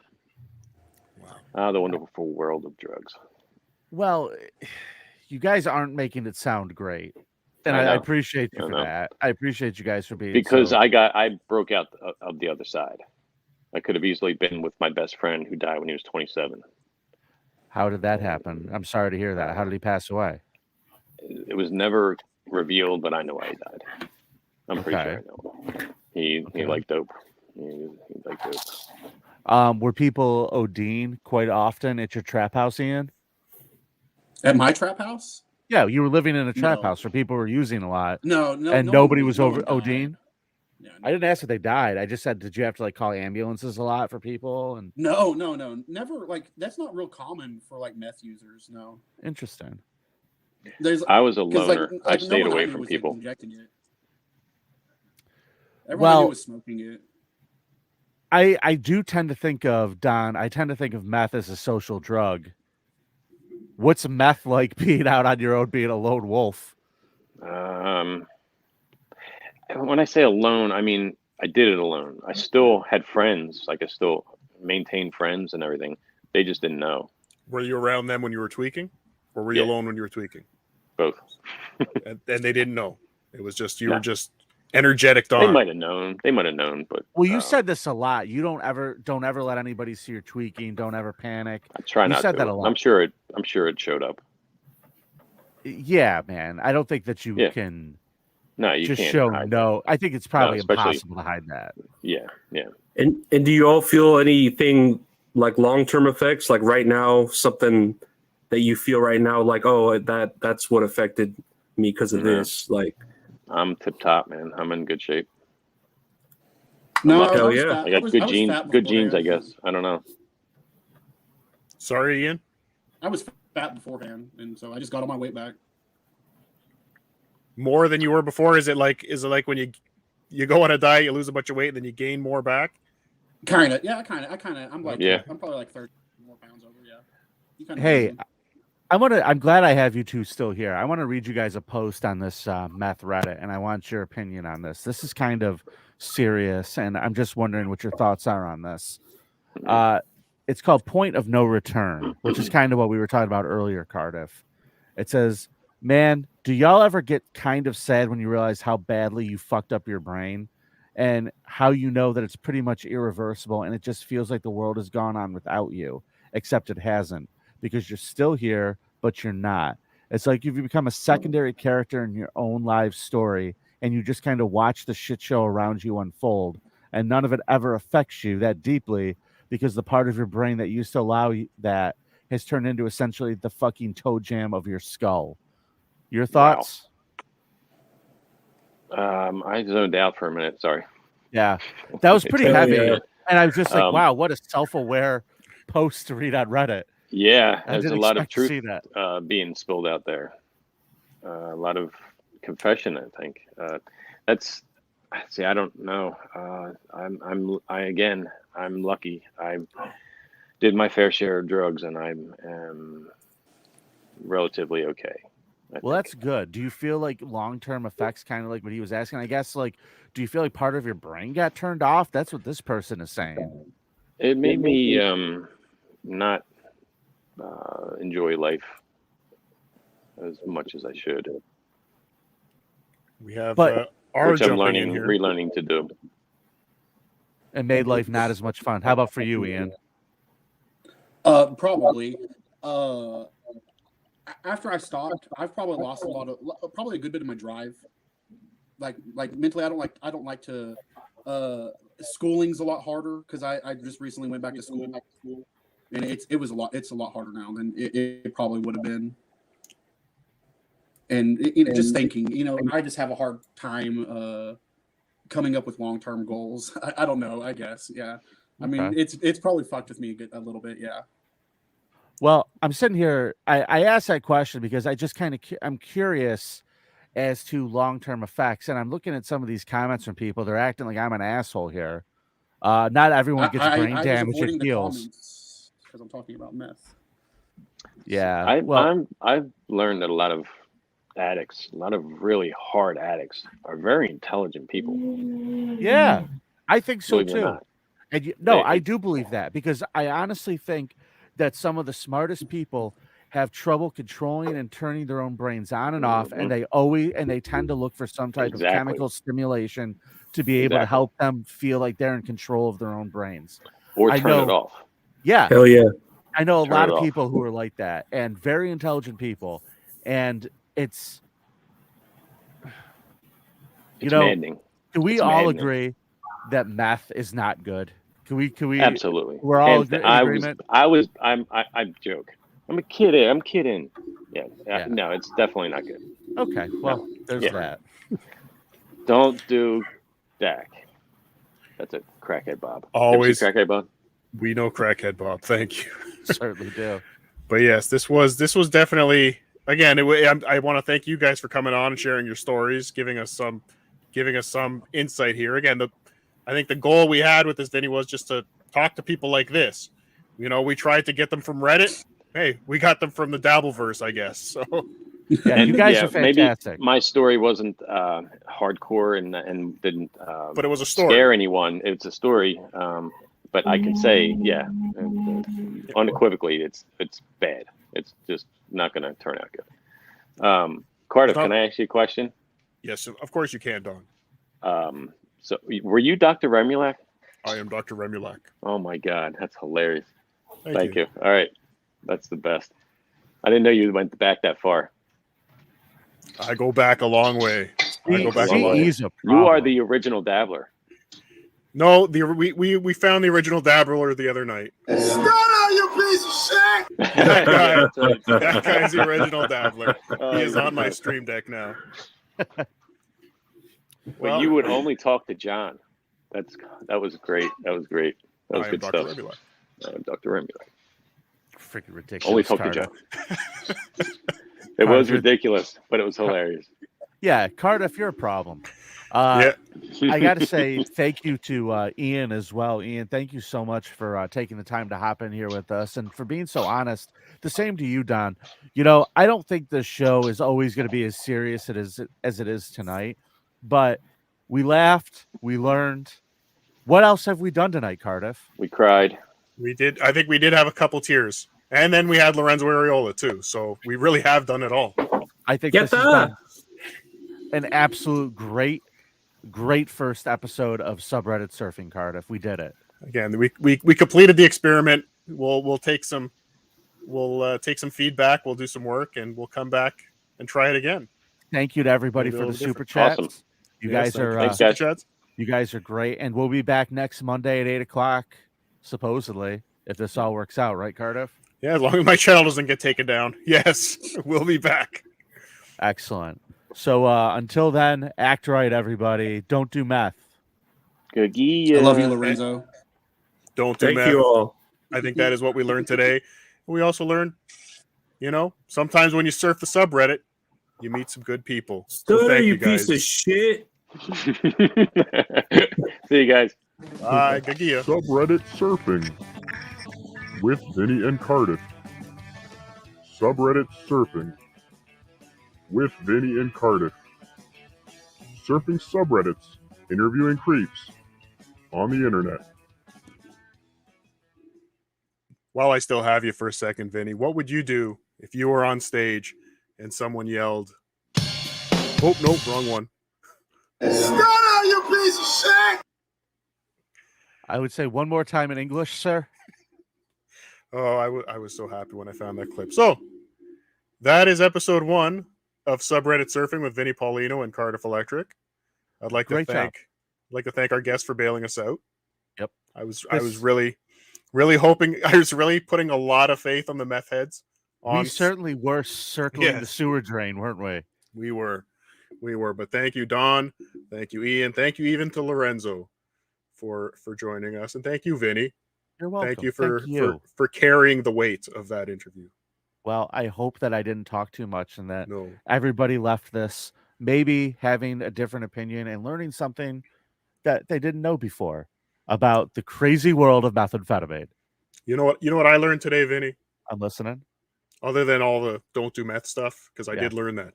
Wow. The wonderful world of drugs. Well, you guys aren't making it sound great. And I appreciate you for that. I appreciate you guys for being because I broke out of the other side. I could have easily been with my best friend who died when he was 27. How did that happen? I'm sorry to hear that. How did he pass away? It was never revealed, but I know why he died. I'm pretty sure I know. He liked dope. He liked dope. Were people ODing quite often at your trap house, Ian? At my trap house? Yeah, you were living in a trap house where people were using a lot. No, and nobody was over ODing. Yeah, I didn't ask if they died. I just said, did you have to call ambulances a lot for people? And no, never. That's not real common for meth users. No. Interesting. I was a loner. I stayed away from people. Injecting it. Everyone was smoking it. I do tend to think of meth as a social drug. What's meth like being out on your own, being a lone wolf? When I say alone, I mean I did it alone. I still had friends. I still maintained friends and everything. They just didn't know. Were you around them when you were tweaking, or were you alone when you were tweaking? Both. and they didn't know. It was just you were just energetic. They might have known. But you said this a lot. You don't ever let anybody see your tweaking. Don't ever panic. I try not to. You said that a lot. I'm sure it showed up. Yeah, man. I don't think that you can. No, you just can't show hide no. I think it's probably especially, impossible to hide that. Yeah. And do you all feel anything like long-term effects? Like right now, something that you feel right now, like, oh, that's what affected me because of this. Like, I'm tip top, man. I'm in good shape. No, I got good genes. Good genes, I guess. I don't know. Sorry, Ian. I was fat beforehand, and so I just got all my weight back. More than you were before? Is it like when you go on a diet, you lose a bunch of weight, and then you gain more back? Kind of, yeah. I'm probably like 30 more pounds over. Yeah. Hey, I'm glad I have you two still here. I want to read you guys a post on this Meth Reddit, and I want your opinion on this. This is kind of serious, and I'm just wondering what your thoughts are on this. It's called Point of No Return, which is kind of what we were talking about earlier, Cardiff. It says, man, do y'all ever get kind of sad when you realize how badly you fucked up your brain and how you know that it's pretty much irreversible and it just feels like the world has gone on without you, except it hasn't, because you're still here, but you're not. It's like you've become a secondary character in your own life story and you just kind of watch the shit show around you unfold and none of it ever affects you that deeply because the part of your brain that used to allow that has turned into essentially the fucking toe jam of your skull. Your thoughts? Wow. I zoned out for a minute. Sorry. Yeah, that was pretty heavy. Yeah. And I was just like, wow, what a self-aware post to read on Reddit. Yeah, I there's didn't a lot of expect to see truth that. being spilled out there. A lot of confession, I think. I don't know. I'm lucky. I did my fair share of drugs, and I'm relatively okay. Well, that's good. Do you feel like long-term effects, kind of like what he was asking? I guess, like, do you feel like part of your brain got turned off? That's what this person is saying. It made me not enjoy life as much as I should. We have which I'm jumping relearning to do. And made life not as much fun. How about for you, Ian? Probably. After I stopped, I've probably lost probably a good bit of my drive. Like mentally, I don't like to. Schooling's a lot harder because I just recently went back to school, and it's a lot harder now than it probably would have been. And just thinking, I just have a hard time coming up with long-term goals. I don't know. I guess, yeah. I mean, it's probably fucked with me a little bit, yeah. Well, I'm sitting here. I asked that question because I just I'm curious as to long-term effects, and I'm looking at some of these comments from people. They're acting like I'm an asshole here. Not everyone gets brain damage and heals. Because I'm talking about meth. Yeah. I've learned that a lot of addicts, a lot of really hard addicts, are very intelligent people. Yeah, I think so Believe it or too. not. And I do believe that because I honestly think that some of the smartest people have trouble controlling and turning their own brains on and off, and they tend to look for some type of chemical stimulation to be able to help them feel like they're in control of their own brains or turn it off. Yeah, hell yeah. I know a lot of people who are like that, and very intelligent people, and it's maddening. Can we all agree that meth is not good? Can we absolutely? We're all in agreement. I joke. I'm kidding. Yeah. No, it's definitely not good. Okay, well, there's that. Don't do that. That's a crackhead Bob. Always crackhead Bob. We know crackhead Bob. Thank you. Certainly do. But yes, this was definitely, again, I want to thank you guys for coming on and sharing your stories, giving us some insight here. Again, I think the goal we had with this Vinny was just to talk to people like this. We tried to get them from Reddit. Hey, we got them from the Dabbleverse, I guess. So yeah, you guys are fantastic. Maybe my story wasn't hardcore and didn't but it was a story. Scare anyone. It's a story. But I can say, yeah, unequivocally, it's bad. It's just not going to turn out good. Cardiff, can I ask you a question? Yes, of course you can, Don. So, were you Dr. Remulac? I am Dr. Remulac. Oh my God, that's hilarious. Thank you. All right, that's the best. I didn't know you went back that far. I go back a long way. I go back a long way. You are the original dabbler. No, we found the original dabbler the other night. Shut up, you piece of shit! That guy's the original dabbler. He is on my stream deck now. Well, you would only talk to John. That was great. That was great. That was good Dr. stuff. Remulac. Dr. Remulac. Freaking ridiculous. Only talk to John. It was ridiculous, but it was hilarious. Yeah, Cardiff, you're a problem. I got to say thank you to Ian as well. Ian, thank you so much for taking the time to hop in here with us and for being so honest. The same to you, Don. You know, I don't think this show is always going to be as serious as it is tonight, but we laughed, we learned. What else have we done tonight, Cardiff? We cried. We did. I think we did have a couple tears. And then we had Lorenzo Areola, too. So we really have done it all. I think this has been an absolute great first episode of Subreddit Surfing, Cardiff. We did it. Again, we completed the experiment. We'll take some feedback. We'll do some work, and we'll come back and try it again. Thank you to everybody for the super chats. Awesome. You guys are great, and we'll be back next Monday at 8:00, supposedly, if this all works out, right, Cardiff? Yeah, as long as my channel doesn't get taken down. Yes, we'll be back. Excellent. So until then, act right, everybody. Don't do meth. I love you, Lorenzo. Don't do meth. Thank you all. I think that is what we learned today. We also learned, sometimes when you surf the subreddit, you meet some good people. Stutter, you piece of shit. See you guys. Bye. Gagia. Subreddit surfing with Vinnie and Cardiff. Subreddit surfing with Vinnie and Cardiff. Surfing subreddits, interviewing creeps on the internet. While I still have you for a second, Vinny, what would you do if you were on stage and someone yelled, "Oh, no, wrong one"? Shut up, you piece of shit! I would say one more time in English, sir. Oh, I was so happy when I found that clip. So that is episode 1 of Subreddit Surfing with Vinnie Paulino and Cardiff Electric. I'd like to thank our guests for bailing us out. Yep. I was really hoping. I was really putting a lot of faith on the meth heads. We certainly were circling the sewer drain, weren't we? We were. But thank you, Don. Thank you, Ian. Thank you even to Lorenzo for joining us, and thank you, Vinny. You're welcome. Thank you for carrying the weight of that interview. Well, I hope that I didn't talk too much and that everybody left this maybe having a different opinion and learning something that they didn't know before about the crazy world of methamphetamine. You know what I learned today, Vinny? I'm listening. Other than all the don't do meth stuff, because I did learn that.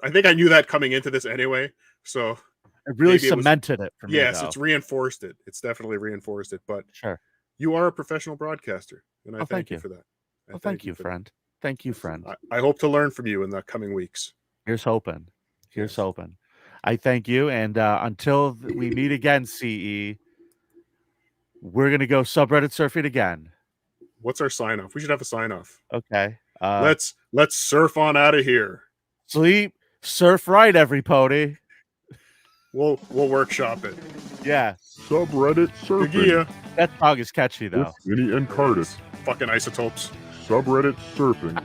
I think I knew that coming into this anyway, so it really cemented it for me. Yes, it's reinforced it. It's definitely reinforced it. But sure, you are a professional broadcaster, and I thank you for that. Well, thank you, friend. Thank you, friend. I hope to learn from you in the coming weeks. Here's hoping. Here's hoping. I thank you, and until we meet again, CE, we're gonna go subreddit surfing again. What's our sign off? We should have a sign off. Okay. Let's surf on out of here. Sleep, surf right, everybody. We'll workshop it. Yeah. Subreddit surfing. Gagia. That dog is catchy though. With Vinnie and Cardiff. Fucking isotopes. Subreddit surfing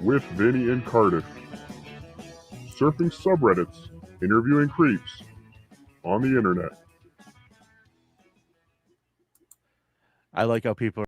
with Vinnie and Cardiff. Surfing subreddits, interviewing creeps on the internet. I like how people